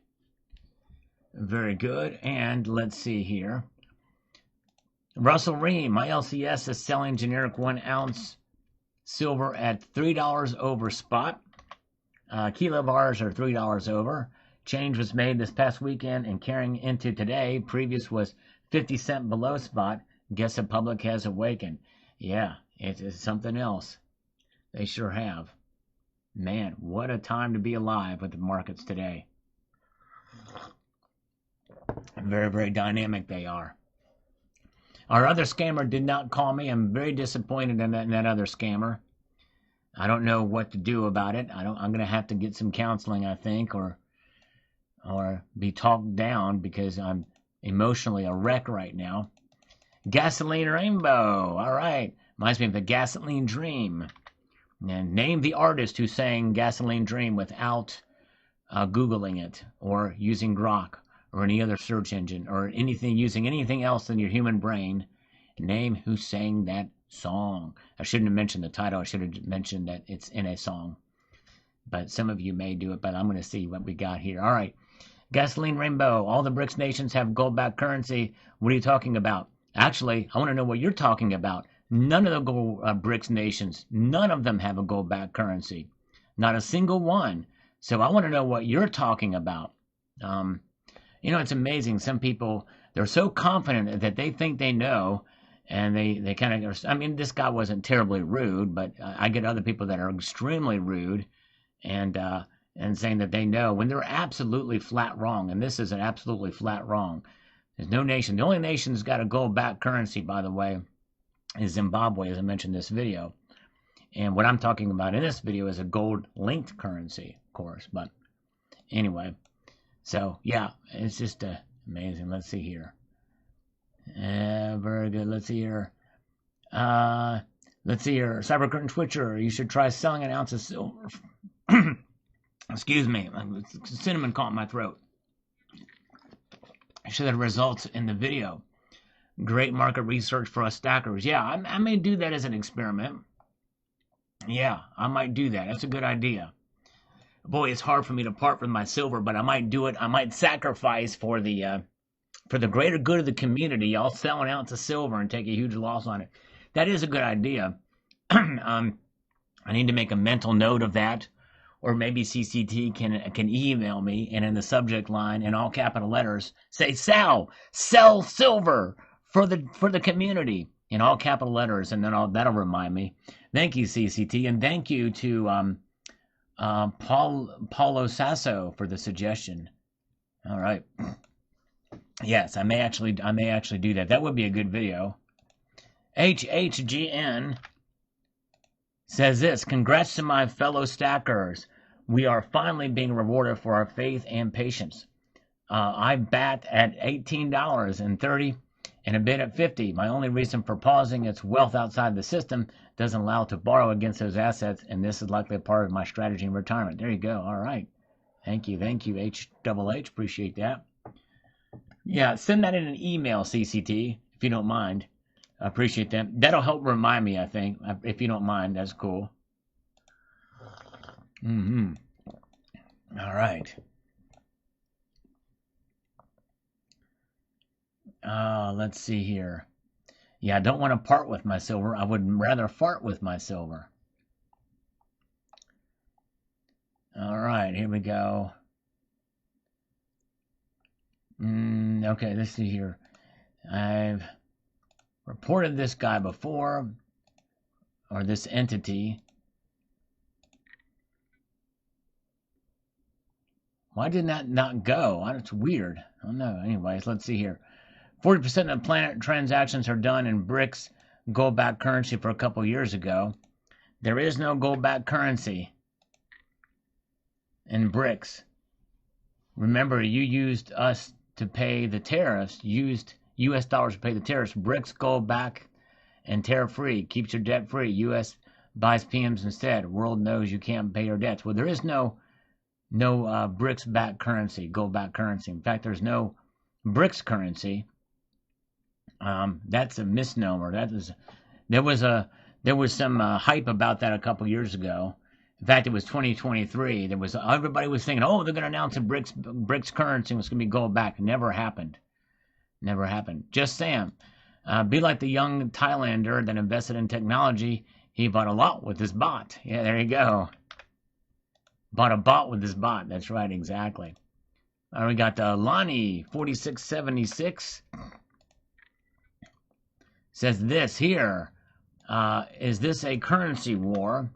very good. And let's see here. Russell Ream, my LCS is selling generic 1 ounce silver at $3 over spot. Kilo bars are $3 over. Change was made this past weekend and carrying into today. Previous was 50 cents below spot. Guess the public has awakened. Yeah, it is something else. They sure have. Man, what a time to be alive with the markets today. Very, very dynamic they are. Our other scammer did not call me. I'm very disappointed in that other scammer. I don't know what to do about it. I'm going to have to get some counseling, I think, or be talked down because I'm emotionally a wreck right now. Gasoline Rainbow. All right. Reminds me of the Gasoline Dream. And name the artist who sang Gasoline Dream without Googling it or using Grok or any other search engine or using anything else than your human brain. Name who sang that song. I shouldn't have mentioned the title. I should have mentioned that it's in a song. But some of you may do it, but I'm going to see what we got here. All right. Gasoline Rainbow. All the BRICS nations have gold-backed currency. What are you talking about? Actually, I want to know what you're talking about. None of the BRICS nations, none of them have a gold-backed currency. Not a single one. So I want to know what you're talking about. It's amazing. Some people, they're so confident that they think they know, and they kind of, this guy wasn't terribly rude, but I get other people that are extremely rude and saying that they know when they're absolutely flat wrong, and this is an absolutely flat wrong. There's no nation. The only nation that's got a gold-backed currency, by the way, is Zimbabwe, as I mentioned in this video. And what I'm talking about in this video is a gold-linked currency, of course. But anyway, so yeah, it's just amazing. Let's see here. Very good. Let's see here. Cyber Curtain Twitcher, you should try selling an ounce of silver. Excuse me. Cinnamon caught in my throat. Show the results in the video. Great market research for us stackers. Yeah, I may do that as an experiment. Yeah, I might do that. That's a good idea. Boy, it's hard for me to part from my silver, but I might do it. I might sacrifice for the greater good of the community. I'll sell an ounce of silver and take a huge loss on it. That is a good idea. I need to make a mental note of that. Or maybe CCT can email me and in the subject line in all capital letters say sell silver for the community in all capital letters, and then that'll remind me. Thank you, CCT, and thank you to Paulo Sasso for the suggestion. All right. Yes, I may actually do that. That would be a good video. HHGN says this: congrats to my fellow stackers. We are finally being rewarded for our faith and patience. I bat at $18.30 and a bid at $50. My only reason for pausing is wealth outside the system doesn't allow to borrow against those assets, and this is likely a part of my strategy in retirement. There you go. All right. Thank you, HHH. Appreciate that. Yeah, send that in an email, CCT, if you don't mind. I appreciate that. That'll help remind me, I think, if you don't mind. That's cool. All right. Let's see here. Yeah, I don't want to part with my silver. I would rather fart with my silver. All right, here we go. Okay, let's see here. I've reported this guy before, or this entity. Why did that not go? It's weird. I don't know. Anyways, let's see here. 40% of the planet transactions are done in BRICS, gold-backed currency for a couple years ago. There is no gold-backed currency in BRICS. Remember, you used us to pay the tariffs, used U.S. dollars to pay the tariffs. BRICS gold-backed and tariff-free, keeps your debt free. U.S. buys PMs instead. World knows you can't pay your debts. Well, there is no BRICS-backed currency, gold-backed currency. In fact, there's no BRICS currency. That's a misnomer. There was some hype about that a couple years ago. In fact, it was 2023. Everybody was thinking, oh, they're going to announce a BRICS currency. It's going to be gold back. Never happened. Never happened. Just Sam. Be like the young Thailander that invested in technology. He bought a lot with his bot. Yeah, there you go. Bought a bot with his bot. That's right, exactly. We got Lonnie 4676. Says this here. Is this a currency war?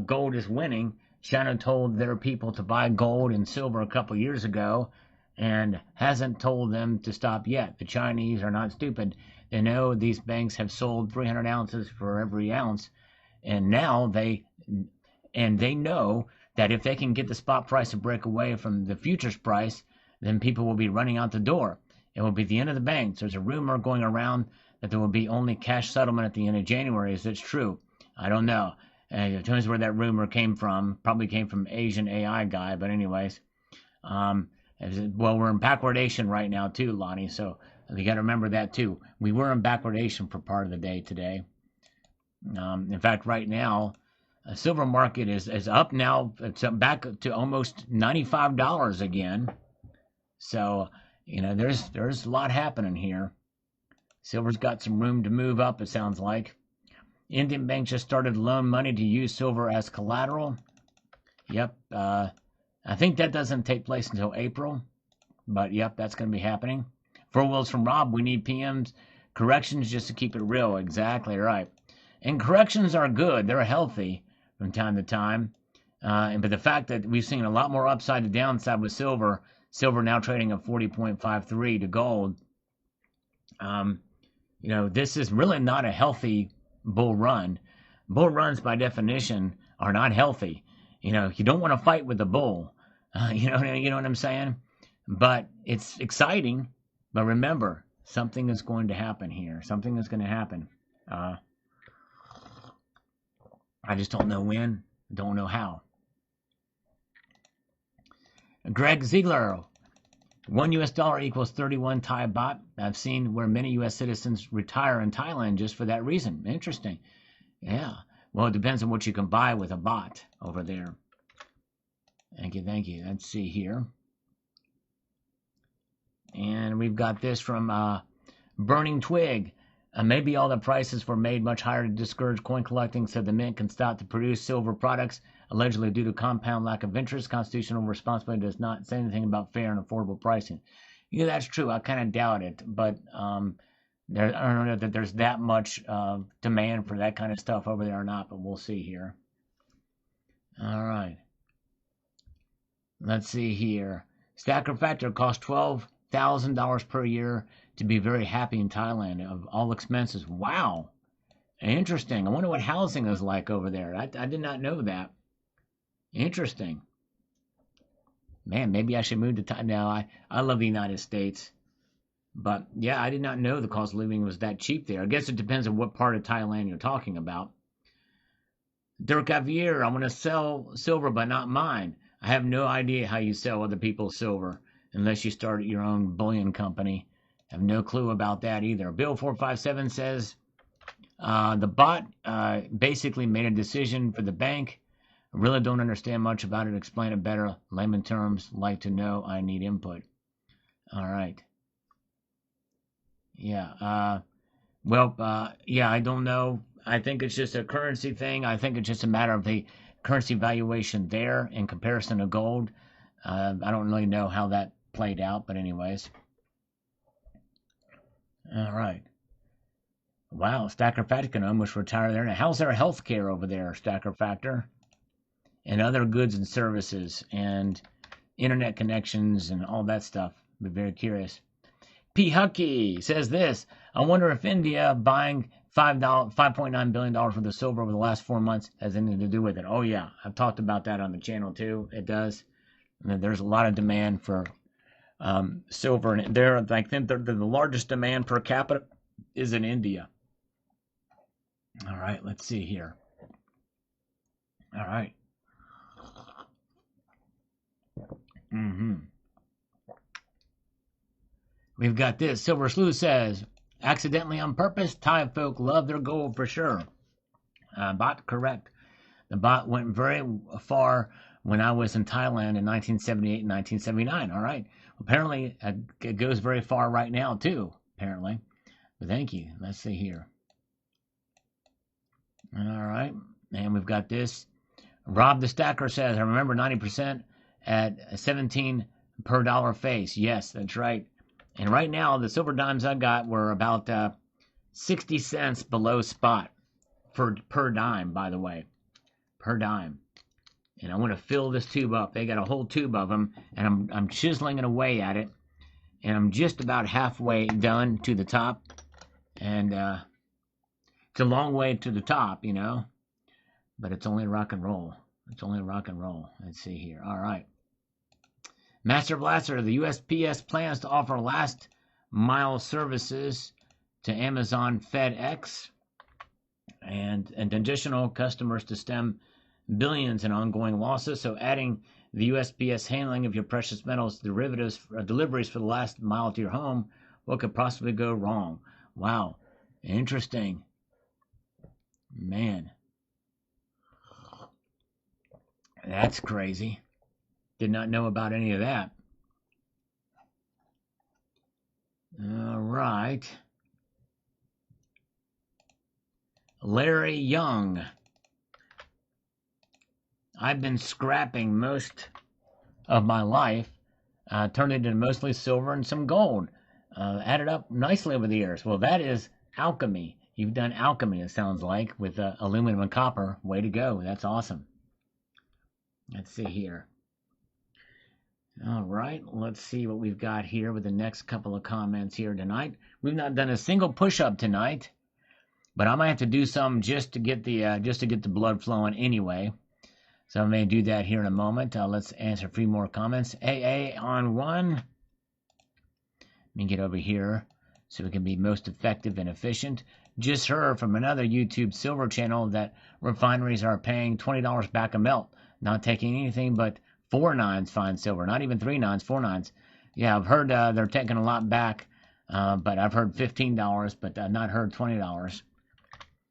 Gold is winning. China told their people to buy gold and silver a couple years ago and hasn't told them to stop yet. The Chinese are not stupid. They know these banks have sold 300 ounces for every ounce, and now they know that if they can get the spot price to break away from the futures price, then people will be running out the door. It will be the end of the banks. There's a rumor going around that there will be only cash settlement at the end of January. Is this true? I don't know. It depends where that rumor came from. Probably came from Asian AI guy, but anyways. Well, we're in backwardation right now too, Lonnie, so you got to remember that too. We were in backwardation for part of the day today. In fact, right now, silver market is up now. It's back to almost $95 again. So, there's a lot happening here. Silver's got some room to move up, it sounds like. Indian Bank just started to loan money to use silver as collateral. Yep. I think that doesn't take place until April. But, yep, that's going to be happening. 4 Wheels from Rob, we need PMs. Corrections just to keep it real. Exactly right. And corrections are good. They're healthy from time to time. But the fact that we've seen a lot more upside to downside with silver now trading at 40.53 to gold. This is really not a healthy bull run. Bull runs, by definition, are not healthy. You don't want to fight with the bull. You know what I'm saying? But it's exciting. But remember, something is going to happen here. Something is going to happen. I just don't know when. Don't know how. Greg Ziegler. $1 US equals 31 Thai baht. I've seen where many U.S. citizens retire in Thailand just for that reason. Interesting. Yeah. Well, it depends on what you can buy with a baht over there. Thank you. Let's see here. And we've got this from Burning Twig. Maybe all the prices were made much higher to discourage coin collecting so the mint can stop to produce silver products, allegedly due to compound lack of interest. Constitutional responsibility does not say anything about fair and affordable pricing. Yeah, that's true. I kind of doubt it, but I don't know that there's that much demand for that kind of stuff over there or not, but we'll see here. All right. Let's see here. Stacker Factor costs $12,000 per year to be very happy in Thailand of all expenses. Wow. Interesting. I wonder what housing is like over there. I did not know that. Interesting. Man, maybe I should move to Thailand. Now, I love the United States. But, yeah, I did not know the cost of living was that cheap there. I guess it depends on what part of Thailand you're talking about. Dirk Javier, I want to sell silver, but not mine. I have no idea how you sell other people's silver unless you start your own bullion company. I have no clue about that either. Bill 457 says the bot basically made a decision for the bank. I really don't understand much about it. Explain it better. Layman terms. Like to know. I need input. All right. Yeah. Yeah, I don't know. I think it's just a currency thing. I think it's just a matter of the currency valuation there in comparison to gold. I don't really know how that played out, but anyways. All right. Wow, Stacker Factor can almost retire there. Now, how's their health care over there, Stacker Factor? And other goods and services. And internet connections and all that stuff. Be very curious. P. Hucky says this: I wonder if India buying $5.9 billion worth of silver over the last 4 months has anything to do with it. Oh yeah, I've talked about that on the channel too. It does. And there's a lot of demand for silver, and I think the largest demand per capita is in India. All right, let's see here. All right. We've got this. Silver Sleuth says, accidentally on purpose, Thai folk love their gold for sure. Bot correct. The bot went very far when I was in Thailand in 1978 and 1979. All right. Apparently, it goes very far right now, too, apparently. But thank you. Let's see here. All right. And we've got this. Rob the Stacker says, I remember 90% at 17 per dollar face. Yes, that's right. And right now, the silver dimes I got were about 60 cents below spot per dime, by the way. Per dime. And I want to fill this tube up. They got a whole tube of them, and I'm chiseling it away at it. And I'm just about halfway done to the top. And it's a long way to the top, you know. But it's only rock and roll. It's only rock and roll. Let's see here. All right. Master Blaster, the USPS plans to offer last mile services to Amazon FedEx and additional customers to stem billions in ongoing losses. So adding the USPS handling of your precious metals derivatives deliveries for the last mile to your home, what could possibly go wrong? Wow. Interesting. Man. That's crazy. Did not know about any of that. All right. Larry Young. I've been scrapping most of my life, turned it into mostly silver and some gold. Added up nicely over the years. Well, that is alchemy. You've done alchemy, it sounds like, with aluminum and copper. Way to go. That's awesome. Let's see here. All right, let's see what we've got here with the next couple of comments here tonight. We've not done a single push-up tonight, but I might have to do some just to get the blood flowing anyway. So I may do that here in a moment. Let's answer a few more comments. AA on one. Let me get over here so we can be most effective and efficient. Just heard from another YouTube silver channel that refineries are paying $20 back a melt, not taking anything but 4 nines fine silver, not even 3 nines, 4 nines. Yeah, I've heard they're taking a lot back, but I've heard $15, but I've not heard $20.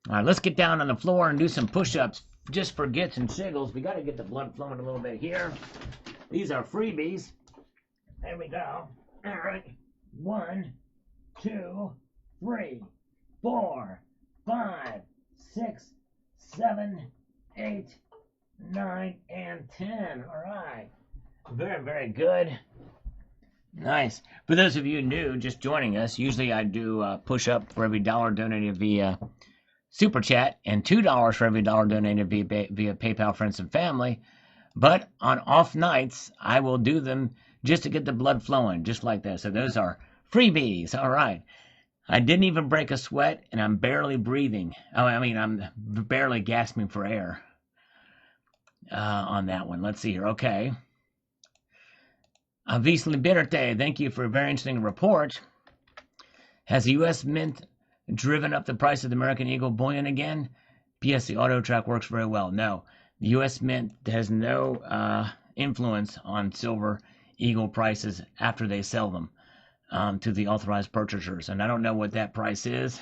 All right, let's get down on the floor and do some push-ups just for gets and shiggles. We got to get the blood flowing a little bit here. These are freebies. There we go. All right. 1, 2, 3, 4, 5, 6, 7, 8, 9, and 10. All right. Very, very good. Nice. For those of you new, just joining us, usually I do push up for every dollar donated via Super Chat and $2 for every dollar donated via PayPal, Friends, and Family. But on off nights, I will do them just to get the blood flowing, just like that. So those are freebies. All right. I didn't even break a sweat, and I'm barely breathing. I'm barely gasping for air on that one. Let's see here. Okay. Avis Liberte, thank you for a very interesting report. Has the U.S. Mint driven up the price of the American Eagle bullion again? P.S. The auto track works very well. No. The U.S. Mint has no influence on silver Eagle prices after they sell them to the authorized purchasers. And I don't know what that price is.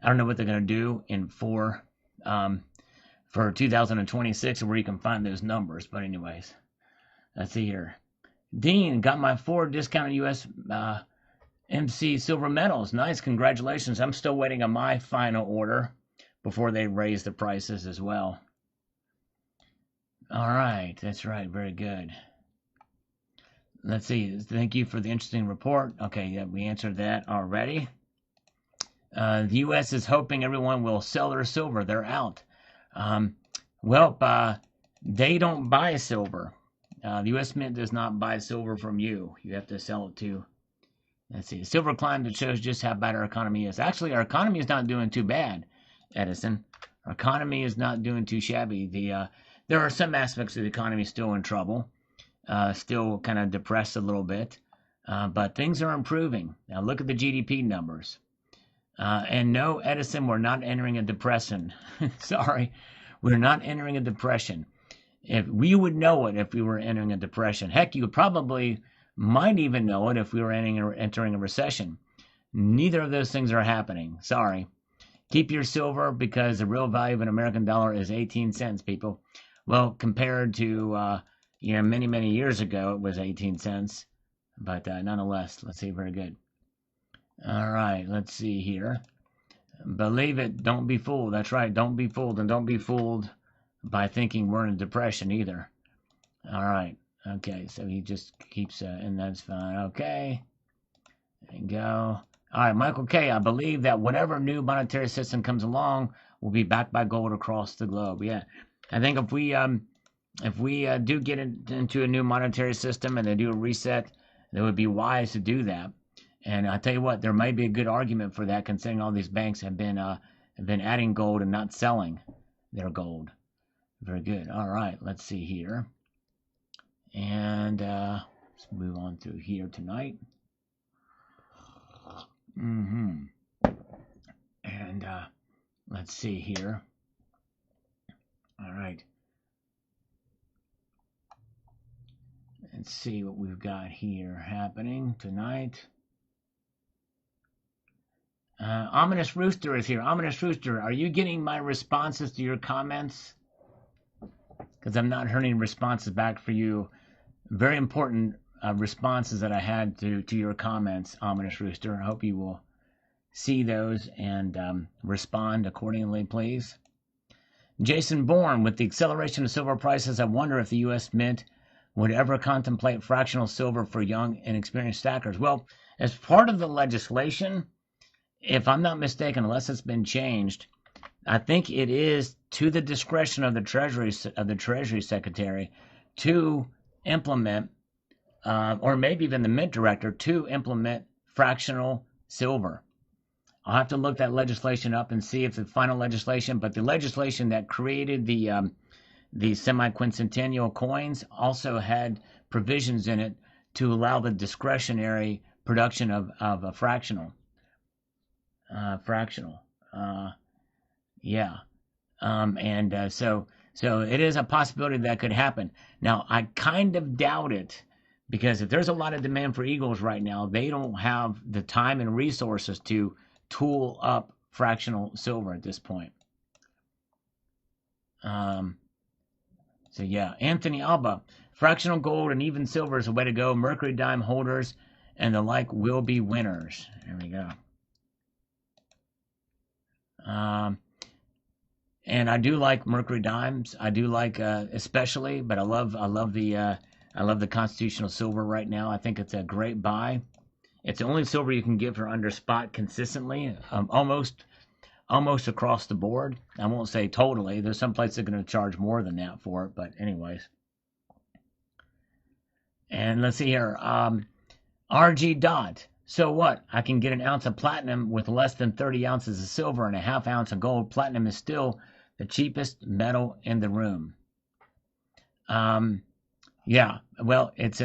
I don't know what they're going to do for 2026 where you can find those numbers. But anyways, let's see here. Dean, got my 4 discounted U.S. MC silver medals. Nice. Congratulations. I'm still waiting on my final order before they raise the prices as well. All right. That's right. Very good. Let's see. Thank you for the interesting report. Okay, yeah, we answered that already. The U.S. is hoping everyone will sell their silver. They're out. They don't buy silver. The U.S. Mint does not buy silver from you. You have to sell it to. Let's see. Silver climb that shows just how bad our economy is. Actually, our economy is not doing too bad, Edison. Our economy is not doing too shabby. There are some aspects of the economy still in trouble, still kind of depressed a little bit, but things are improving. Now look at the GDP numbers. And no, Edison, we're not entering a depression. Sorry, we're not entering a depression. If we would know it if we were entering a depression. Heck, you probably might even know it if we were entering a recession. Neither of those things are happening. Sorry. Keep your silver because the real value of an American dollar is 18 cents, people. Well, compared to many, many years ago, it was 18 cents. But nonetheless, let's see, very good. All right, let's see here. Believe it, don't be fooled. That's right, don't be fooled, and don't be fooled by thinking we're in a depression either. All right, okay, so he just keeps, and that's fine. Okay, there you go. All right, Michael K., I believe that whatever new monetary system comes along will be backed by gold across the globe. Yeah, I think if we do get into a new monetary system and they do a reset, it would be wise to do that. And I tell you what, there may be a good argument for that, considering all these banks have been adding gold and not selling their gold. Very good. All right, let's see here, and let's move on through here tonight. And let's see here. All right. Let's see what we've got here happening tonight. Ominous Rooster is here. Ominous Rooster, are you getting my responses to your comments? Because I'm not hearing responses back for you. Very important responses that I had to your comments, Ominous Rooster. I hope you will see those and respond accordingly, please. Jason Bourne, with the acceleration of silver prices, I wonder if the U.S. Mint would ever contemplate fractional silver for young and experienced stackers. Well, as part of the legislation, if I'm not mistaken, unless it's been changed, I think it is to the discretion of the Treasury Secretary to implement, or maybe even the Mint Director to implement fractional silver. I'll have to look that legislation up and see if the final legislation, but the legislation that created the semi-quincentennial coins also had provisions in it to allow the discretionary production of a fractional. So it is a possibility that could happen. Now, I kind of doubt it, because if there's a lot of demand for Eagles right now, they don't have the time and resources to tool up fractional silver at this point. So yeah, Anthony Alba, fractional gold and even silver is a way to go. Mercury dime holders and the like will be winners. There we go. And I do like Mercury dimes. I do like especially, but I love the constitutional silver right now. I think it's a great buy. It's the only silver you can get for under spot consistently, almost across the board. I won't say totally. There's some places that are going to charge more than that for it, but anyways. And let's see here. RG Dot. So what? I can get an ounce of platinum with less than 30 ounces of silver and a half ounce of gold. Platinum is still the cheapest metal in the room. Yeah, well, it's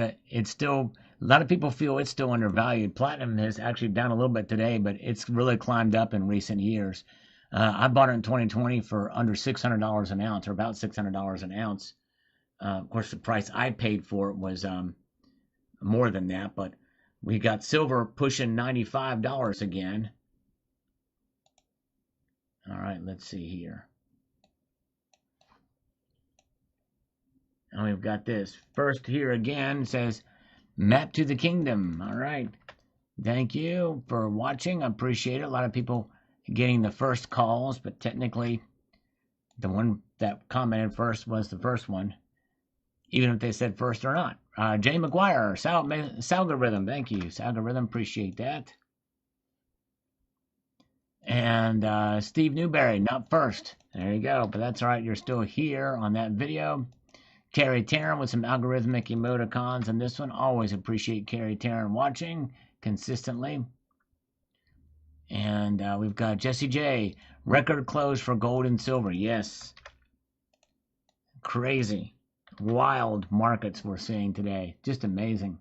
still, a lot of people feel it's still undervalued. Platinum is actually down a little bit today, but it's really climbed up in recent years. I bought it in 2020 for under $600 an ounce, or about $600 an ounce. Of course, the price I paid for it was more than that, but we got silver pushing $95 again. All right, let's see here. And we've got this. First here again says, Map to the Kingdom. All right. Thank you for watching. I appreciate it. A lot of people getting the first calls, but technically the one that commented first was the first one, even if they said first or not. Jay McGuire, Salgorithm, thank you. Salgorithm, appreciate that. And Steve Newberry, not first. There you go, but that's all right. You're still here on that video. Carrie Taryn with some algorithmic emoticons on this one. Always appreciate Carrie Taryn watching consistently. And we've got Jesse J. Record close for gold and silver. Yes. Crazy. Wild markets we're seeing today. Just amazing.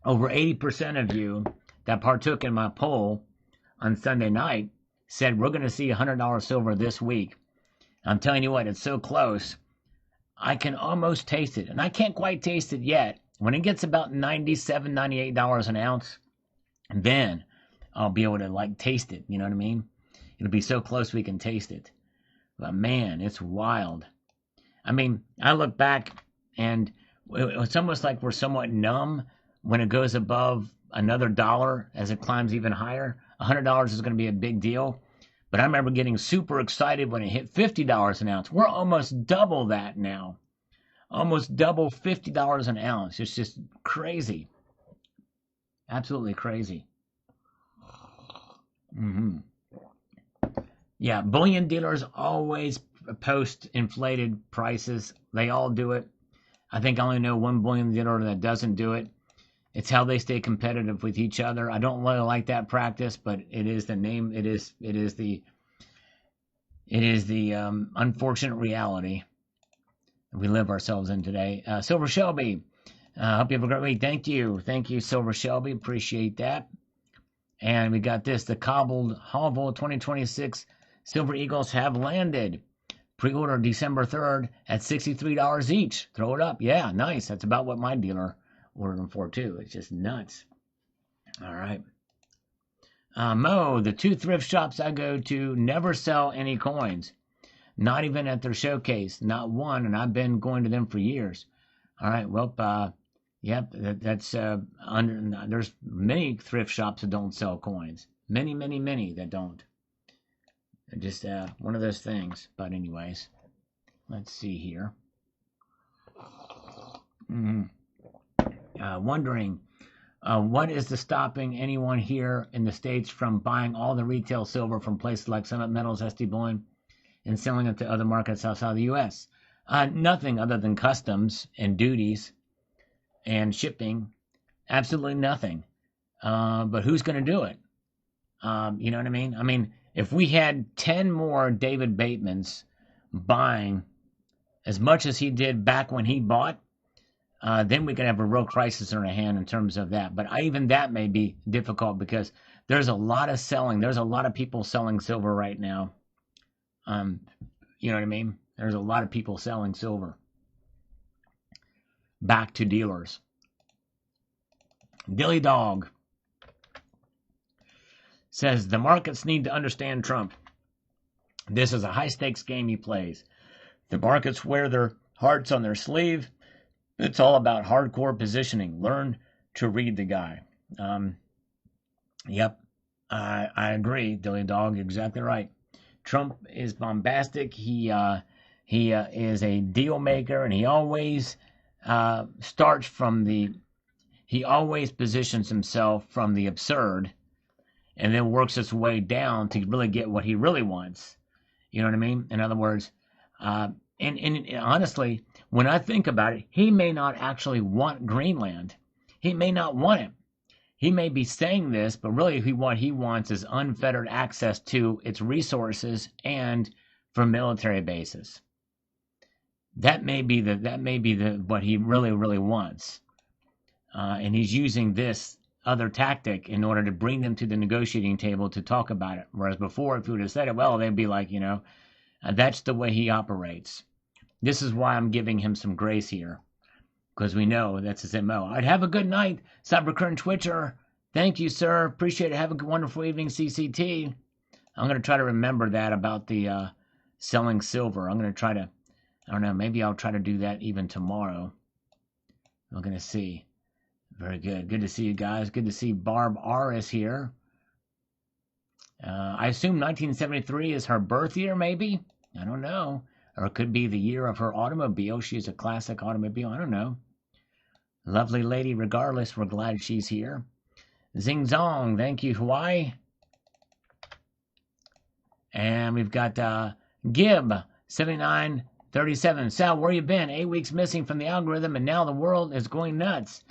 Over 80% of you that partook in my poll on Sunday night said we're going to see $100 silver this week. I'm telling you what, it's so close. I can almost taste it. And I can't quite taste it yet. When it gets about $97, $98 an ounce, then I'll be able to like taste it. You know what I mean? It'll be so close we can taste it. But man, it's wild. I mean, I look back and it's almost like we're somewhat numb when it goes above another dollar as it climbs even higher. $100 is going to be a big deal. But I remember getting super excited when it hit $50 an ounce. We're almost double that now. Almost double $50 an ounce. It's just crazy. Absolutely crazy. Yeah, bullion dealers always post inflated prices. They all do it. I think I only know one bullion dealer that doesn't do it. It's how they stay competitive with each other. I don't really like that practice, but it is the name. It is the unfortunate reality we live ourselves in today. Silver Shelby, hope you have a great week. Thank you, Silver Shelby. Appreciate that. And we got this: the cobbled hovel 2026 Silver Eagles have landed. Pre-order December 3rd at $63 each. Throw it up. Yeah, nice. That's about what my dealer ordered them for too. It's just nuts. All right. Mo, the 2 thrift shops I go to never sell any coins. Not even at their showcase. Not one, and I've been going to them for years. All right, well, yep, that's there's many thrift shops that don't sell coins. Many that don't. Just one of those things. But anyways, let's see here. Wondering, what is the stopping anyone here in the States from buying all the retail silver from places like Summit Metals, SD Bullion, and selling it to other markets outside the U.S.? Nothing other than customs and duties and shipping. Absolutely nothing. But who's going to do it? You know what I mean? I mean, if we had 10 more David Batemans buying as much as he did back when he bought, then we could have a real crisis in our hand in terms of that. But even that may be difficult because there's a lot of selling. There's a lot of people selling silver right now. You know what I mean? There's a lot of people selling silver back to dealers. Dilly Dog says the markets need to understand Trump. This is a high-stakes game he plays. The markets wear their hearts on their sleeve. It's all about hardcore positioning. Learn to read the guy. Yep, I agree, Dilly Dog. Alexactly right. Trump is bombastic. He is a deal maker, and he always starts from the. He always positions himself from the absurd, and then works his way down to really get what he really wants. You know what I mean? In other words, and honestly, when I think about it, he may not actually want Greenland. He may not want it. He may be saying this, but really what he wants is unfettered access to its resources and for military bases. That may be what he really wants. And he's using this other tactic in order to bring them to the negotiating table to talk about it. Whereas before, if he would have said it, well, they'd be like, that's the way he operates. This is why I'm giving him some grace here, because we know that's his MO. I'd have a good night, Cybercurrent Twitcher. Thank you, sir. Appreciate it. Have a wonderful evening, CCT. I'm going to try to remember that about the selling silver. I'm going to try to, I don't know, maybe I'll try to do that even tomorrow. I'm going to see. Very good. Good to see you guys. Good to see Barb R is here. I assume 1973 is her birth year, maybe? I don't know. Or it could be the year of her automobile. She's a classic automobile. I don't know. Lovely lady, regardless. We're glad she's here. Zing Zong. Thank you, Hawaii. And we've got Gib 7937. Sal, where you been? 8 weeks missing from the algorithm, and now the world is going nuts.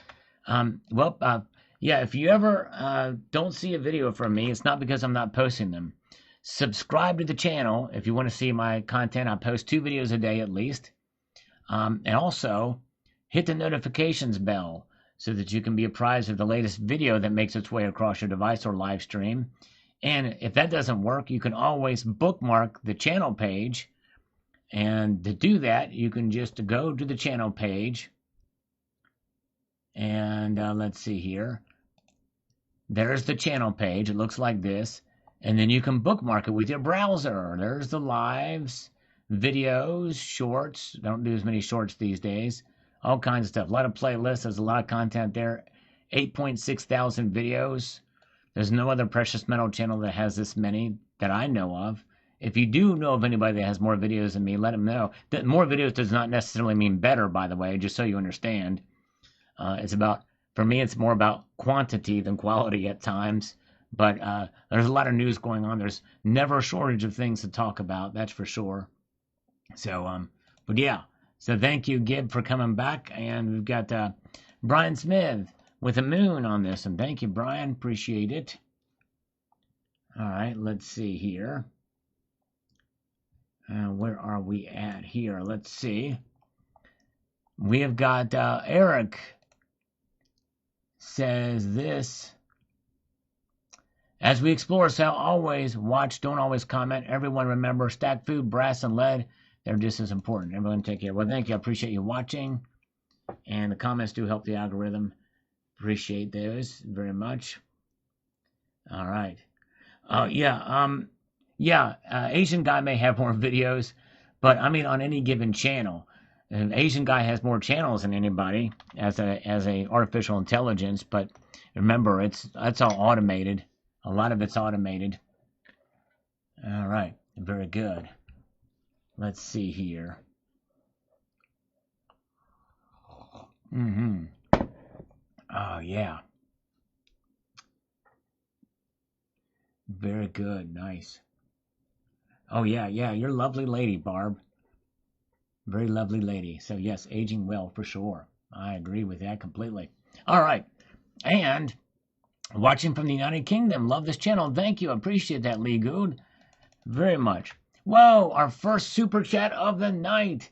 Yeah, if you ever don't see a video from me, it's not because I'm not posting them. Subscribe to the channel if you want to see my content. I post 2 videos a day at least. And also, hit the notifications bell so that you can be apprised of the latest video that makes its way across your device or live stream. And if that doesn't work, you can always bookmark the channel page. And to do that, you can just go to the channel page. And let's see here. There's the channel page. It looks like this. And then you can bookmark it with your browser. There's the lives, videos, shorts. Don't do as many shorts these days. All kinds of stuff. A lot of playlists. There's a lot of content there. 8.6 thousand videos. There's no other precious metal channel that has this many that I know of. If you do know of anybody that has more videos than me, let them know. That more videos does not necessarily mean better, by the way, just so you understand. For me, it's more about quantity than quality at times. But there's a lot of news going on. There's never a shortage of things to talk about, that's for sure. So, but yeah. So thank you, Gib, for coming back. And we've got Brian Smith with a moon on this. And thank you, Brian. Appreciate it. All right, let's see here. Where are we at here? Let's see. We have got Eric says this. As we explore, Sal, always watch, don't always comment. Everyone remember, stack food, brass, and lead. They're just as important. Everyone take care. Well, thank you. I appreciate you watching. And the comments do help the algorithm. Appreciate those very much. All right. Asian guy may have more videos, but I mean on any given channel. An Asian guy has more channels than anybody as a artificial intelligence, but remember, that's all automated. A lot of it's automated. All right, very good. Let's see here. Oh, yeah. Very good, nice. Oh, yeah, you're a lovely lady, Barb. Very lovely lady. So, yes, aging well for sure. I agree with that completely. All right, and watching from the United Kingdom. Love this channel. Thank you. Appreciate that, Lee Good. Very much. Whoa, our first super chat of the night.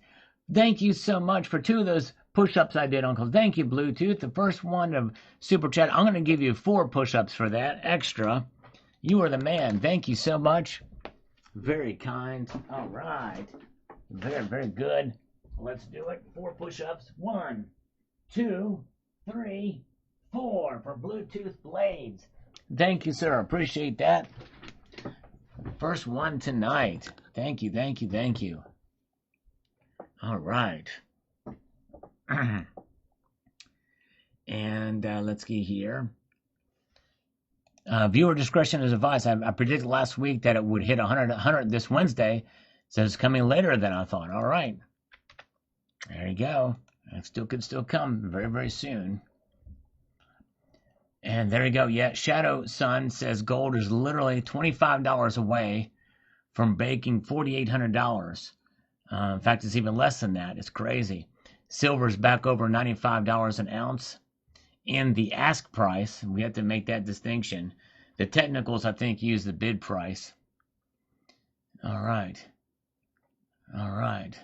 Thank you so much for 2 of those push-ups I did, Uncle. Thank you, Bluetooth. The first one of super chat. I'm going to give you 4 push-ups for that, extra. You are the man. Thank you so much. Very kind. All right. Very, very good. Let's do it. 4 push-ups. 1, 2, 3, 4 for Bluetooth blades. Thank you, sir. Appreciate that. First one tonight. Thank you, thank you, thank you. All right. And let's get here. Viewer discretion is advised. I predicted last week that it would hit 100 this Wednesday. So it's coming later than I thought. All right. There you go. It could still come very, very soon. And there you go. Yeah, Shadow Sun says gold is literally $25 away from breaking $4,800. In fact, it's even less than that. It's crazy. Silver's back over $95 an ounce. In the ask price, we have to make that distinction. The technicals, I think, use the bid price. All right. All right.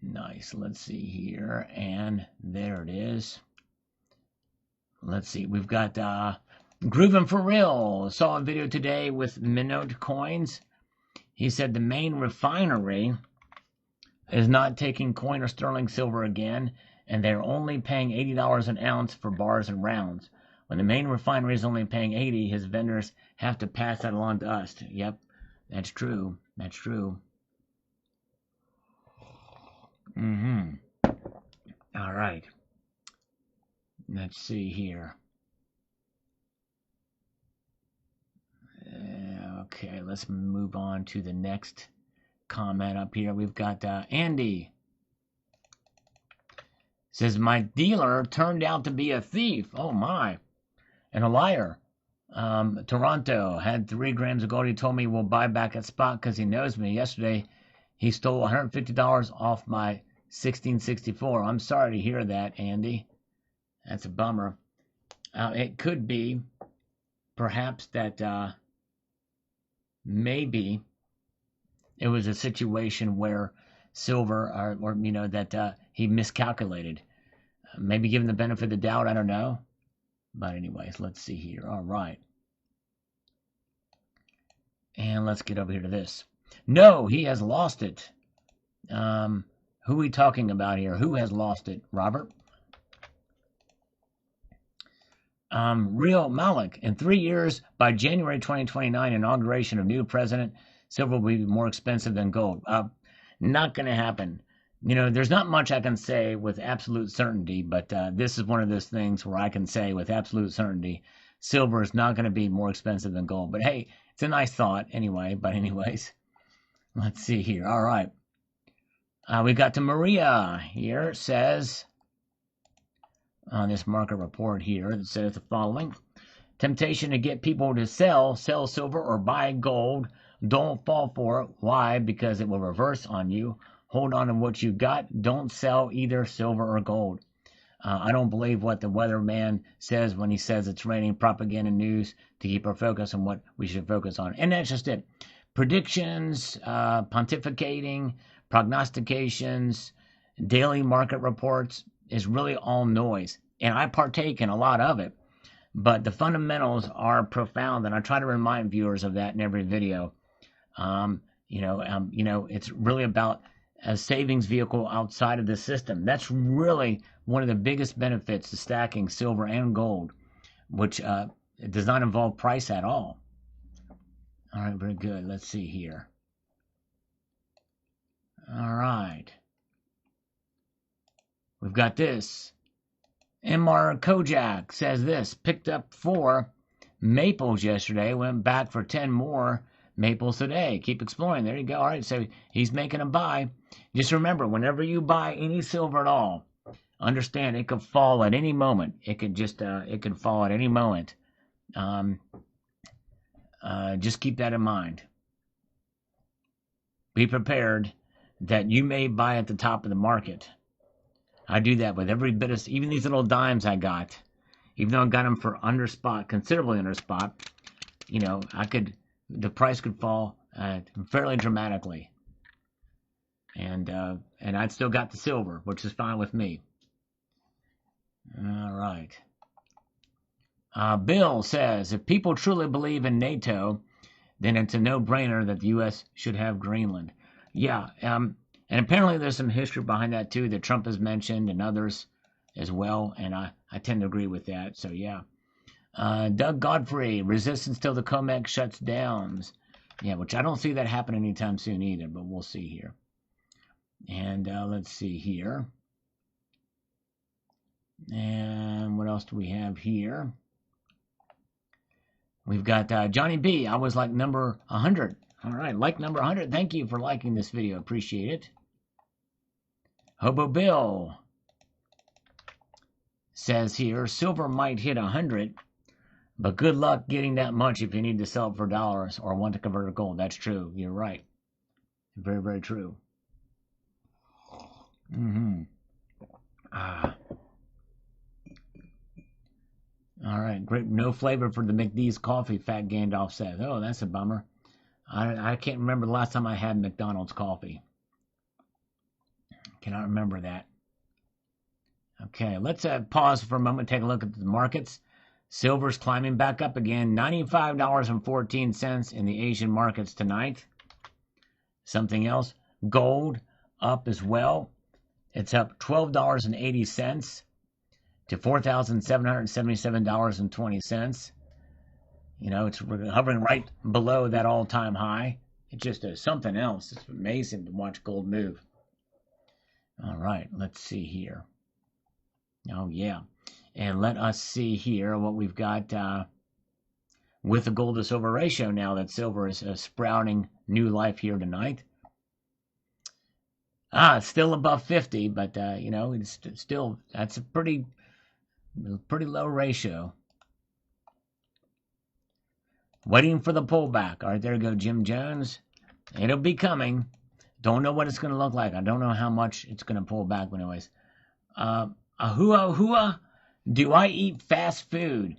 Nice. Let's see here. And there it is. Let's see. We've got Groovin' for Real. Saw a video today with Minnow Coins. He said the main refinery is not taking coin or sterling silver again, and they're only paying $80 an ounce for bars and rounds. When the main refinery is only paying $80, his vendors have to pass that along to us. Yep, that's true. That's true. All right. Let's see here. Okay, let's move on to the next comment up here. We've got Andy. Says, my dealer turned out to be a thief. Oh, my. And a liar. Toronto had 3 grams of gold. He told me we'll buy back at spot because he knows me. Yesterday, he stole $150 off my 1664. I'm sorry to hear that, Andy. That's a bummer. It could be perhaps that maybe it was a situation where silver, or that he miscalculated. Maybe given the benefit of the doubt, I don't know. But anyways, let's see here. All right. And let's get over here to this. No, he has lost it. Who are we talking about here? Who has lost it, Robert? Real Malik. In 3 years, by January 2029, inauguration of new president, silver will be more expensive than gold. Not going to happen. There's not much I can say with absolute certainty, but this is one of those things where I can say with absolute certainty, silver is not going to be more expensive than gold. But hey, it's a nice thought anyway. But anyways, let's see here. All right. We got to Maria here. Says on this market report here, it says the following. Temptation to get people to sell silver or buy gold. Don't fall for it. Why? Because it will reverse on you. Hold on to what you got. Don't sell either silver or gold. I don't believe what the weatherman says when he says it's raining propaganda news to keep our focus on what we should focus on. And that's just it. Predictions, pontificating, prognostications, daily market reports is really all noise. And I partake in a lot of it. But the fundamentals are profound, and I try to remind viewers of that in every video. It's really about a savings vehicle outside of the system. That's really one of the biggest benefits to stacking silver and gold, which does not involve price at all. All right, very good. Let's see here. All right. We've got this. MR Kojak says this. Picked up 4 maples yesterday. Went back for 10 more maples today. Keep exploring. There you go. All right, so he's making a buy. Just remember, whenever you buy any silver at all, understand it could fall at any moment. It could fall at any moment. Just keep that in mind. Be prepared that you may buy at the top of the market. I do that with every bit of, even these little dimes I got, even though I got them for under spot, considerably under spot, the price could fall fairly dramatically. And I'd still got the silver, which is fine with me. All right. Bill says, if people truly believe in NATO, then it's a no-brainer that the U.S. should have Greenland. Yeah, and apparently there's some history behind that too that Trump has mentioned and others as well, and I tend to agree with that, so yeah. Doug Godfrey, resistance till the COMEX shuts down. Yeah, which I don't see that happen anytime soon either, but we'll see here. And let's see here. And what else do we have here? We've got Johnny B. I was like number 100. All right, like number 100. Thank you for liking this video. Appreciate it. Hobo Bill says here, silver might hit 100, but good luck getting that much if you need to sell it for dollars or want to convert to gold. That's true. You're right. Very, very true. All right, great. No flavor for the McD's coffee, Fat Gandalf says. Oh, that's a bummer. I can't remember the last time I had McDonald's coffee. Cannot remember that. Okay, let's pause for a moment, take a look at the markets. Silver's climbing back up again, $95.14 in the Asian markets tonight. Something else, gold up as well. It's up $12.80 to $4,777.20. It's hovering right below that all-time high. It's just something else. It's amazing to watch gold move. All right, let's see here. Oh, yeah. And let us see here what we've got with the gold to silver ratio now that silver is sprouting new life here tonight. It's still above 50, but, it's still, that's a pretty low ratio. Waiting for the pullback. All right, there you go, Jim Jones. It'll be coming. Don't know what it's going to look like. I don't know how much it's going to pull back, but anyways. Ahua, do I eat fast food?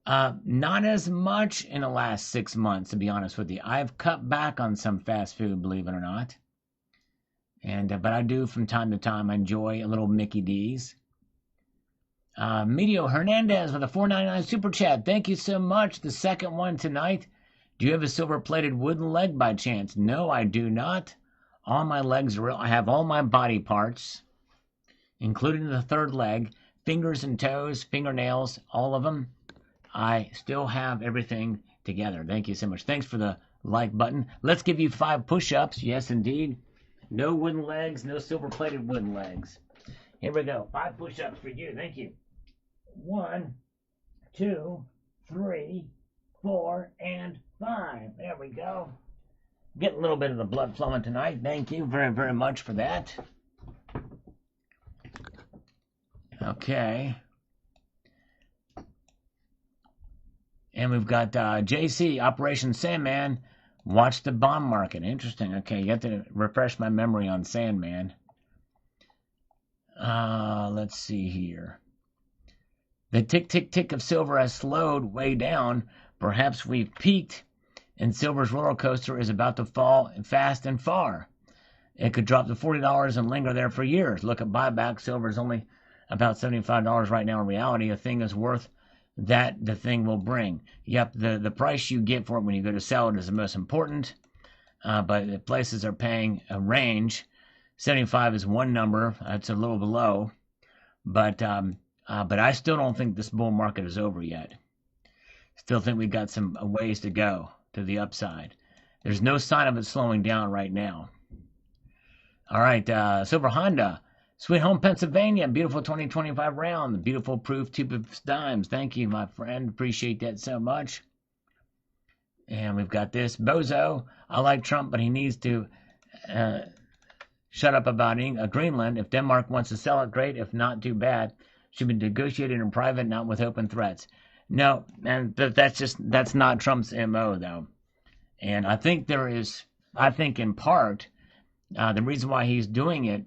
Not as much in the last 6 months, to be honest with you. I've cut back on some fast food, believe it or not. But I do from time to time enjoy a little Mickey D's. Medio Hernandez with a $4.99 super chat. Thank you so much. The second one tonight. Do you have a silver-plated wooden leg by chance? No, I do not. All my legs are real. I have all my body parts, including the third leg, fingers and toes, fingernails, all of them. I still have everything together. Thank you so much. Thanks for the like button. Let's give you 5 push-ups. Yes, indeed. No wooden legs, no silver-plated wooden legs. Here we go. 5 push-ups for you. Thank you. 1, 2, 3, 4, and 5. There we go. Get a little bit of the blood flowing tonight. Thank you very, very much for that. Okay. And we've got JC, Operation Sandman. Watch the bond market. Interesting. Okay, you have to refresh my memory on Sandman. Let's see here. The tick, tick, tick of silver has slowed way down. Perhaps we've peaked, and silver's roller coaster is about to fall fast and far. It could drop to $40 and linger there for years. Look at buyback. Silver's only about $75 right now in reality. A thing is worth that the thing will bring. Yep, the price you get for it when you go to sell it is the most important. But the places are paying a range. 75 is one number. That's a little below. But I still don't think this bull market is over yet. Still think we've got some ways to go to the upside. There's no sign of it slowing down right now. All right, Silver Honda. Sweet Home, Pennsylvania. Beautiful 2025 round. Beautiful proof tube of dimes. Thank you, my friend. Appreciate that so much. And we've got this. Bozo. I like Trump, but he needs to shut up about Greenland. If Denmark wants to sell it, great. If not, too bad. Should be negotiated in private, not with open threats. No, and that's not Trump's MO, though. And I think in part, the reason why he's doing it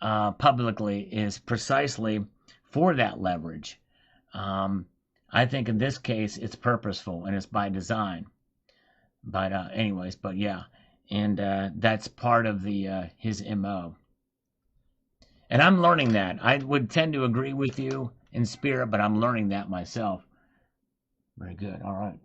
publicly is precisely for that leverage. I think in this case it's purposeful and it's by design. But anyways, but yeah, and that's part of his MO. And I'm learning that. I would tend to agree with you in spirit, but I'm learning that myself. Very good. All right.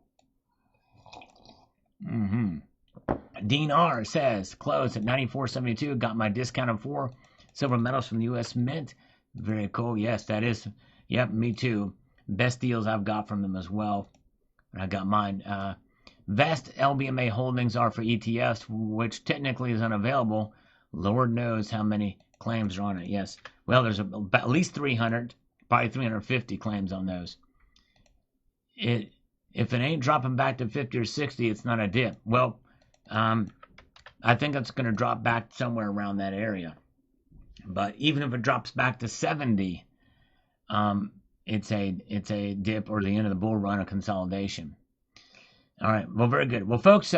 Dean R says, closed at 94.72. Got my discount of 4 silver medals from the U.S. Mint. Very cool. Yes, that is. Yep, me too. Best deals I've got from them as well. I got mine. Vast LBMA holdings are for ETFs, which technically is unavailable. Lord knows how many claims are on it. Yes. Well, there's at least 300, probably 350 claims on those. If it ain't dropping back to 50 or 60, it's not a dip. Well, I think it's going to drop back somewhere around that area. But even if it drops back to 70, it's a dip or the end of the bull run or consolidation. All right. Well, very good. Well, folks,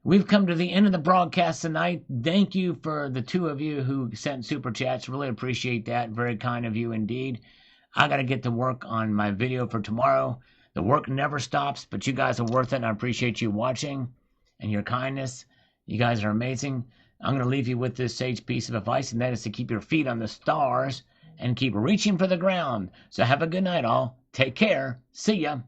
we've come to the end of the broadcast tonight. Thank you for the 2 of you who sent super chats. Really appreciate that. Very kind of you indeed. I got to get to work on my video for tomorrow. The work never stops, but you guys are worth it, and I appreciate you watching and your kindness. You guys are amazing. I'm going to leave you with this sage piece of advice, and that is to keep your feet on the stars and keep reaching for the ground. So have a good night, all. Take care. See ya.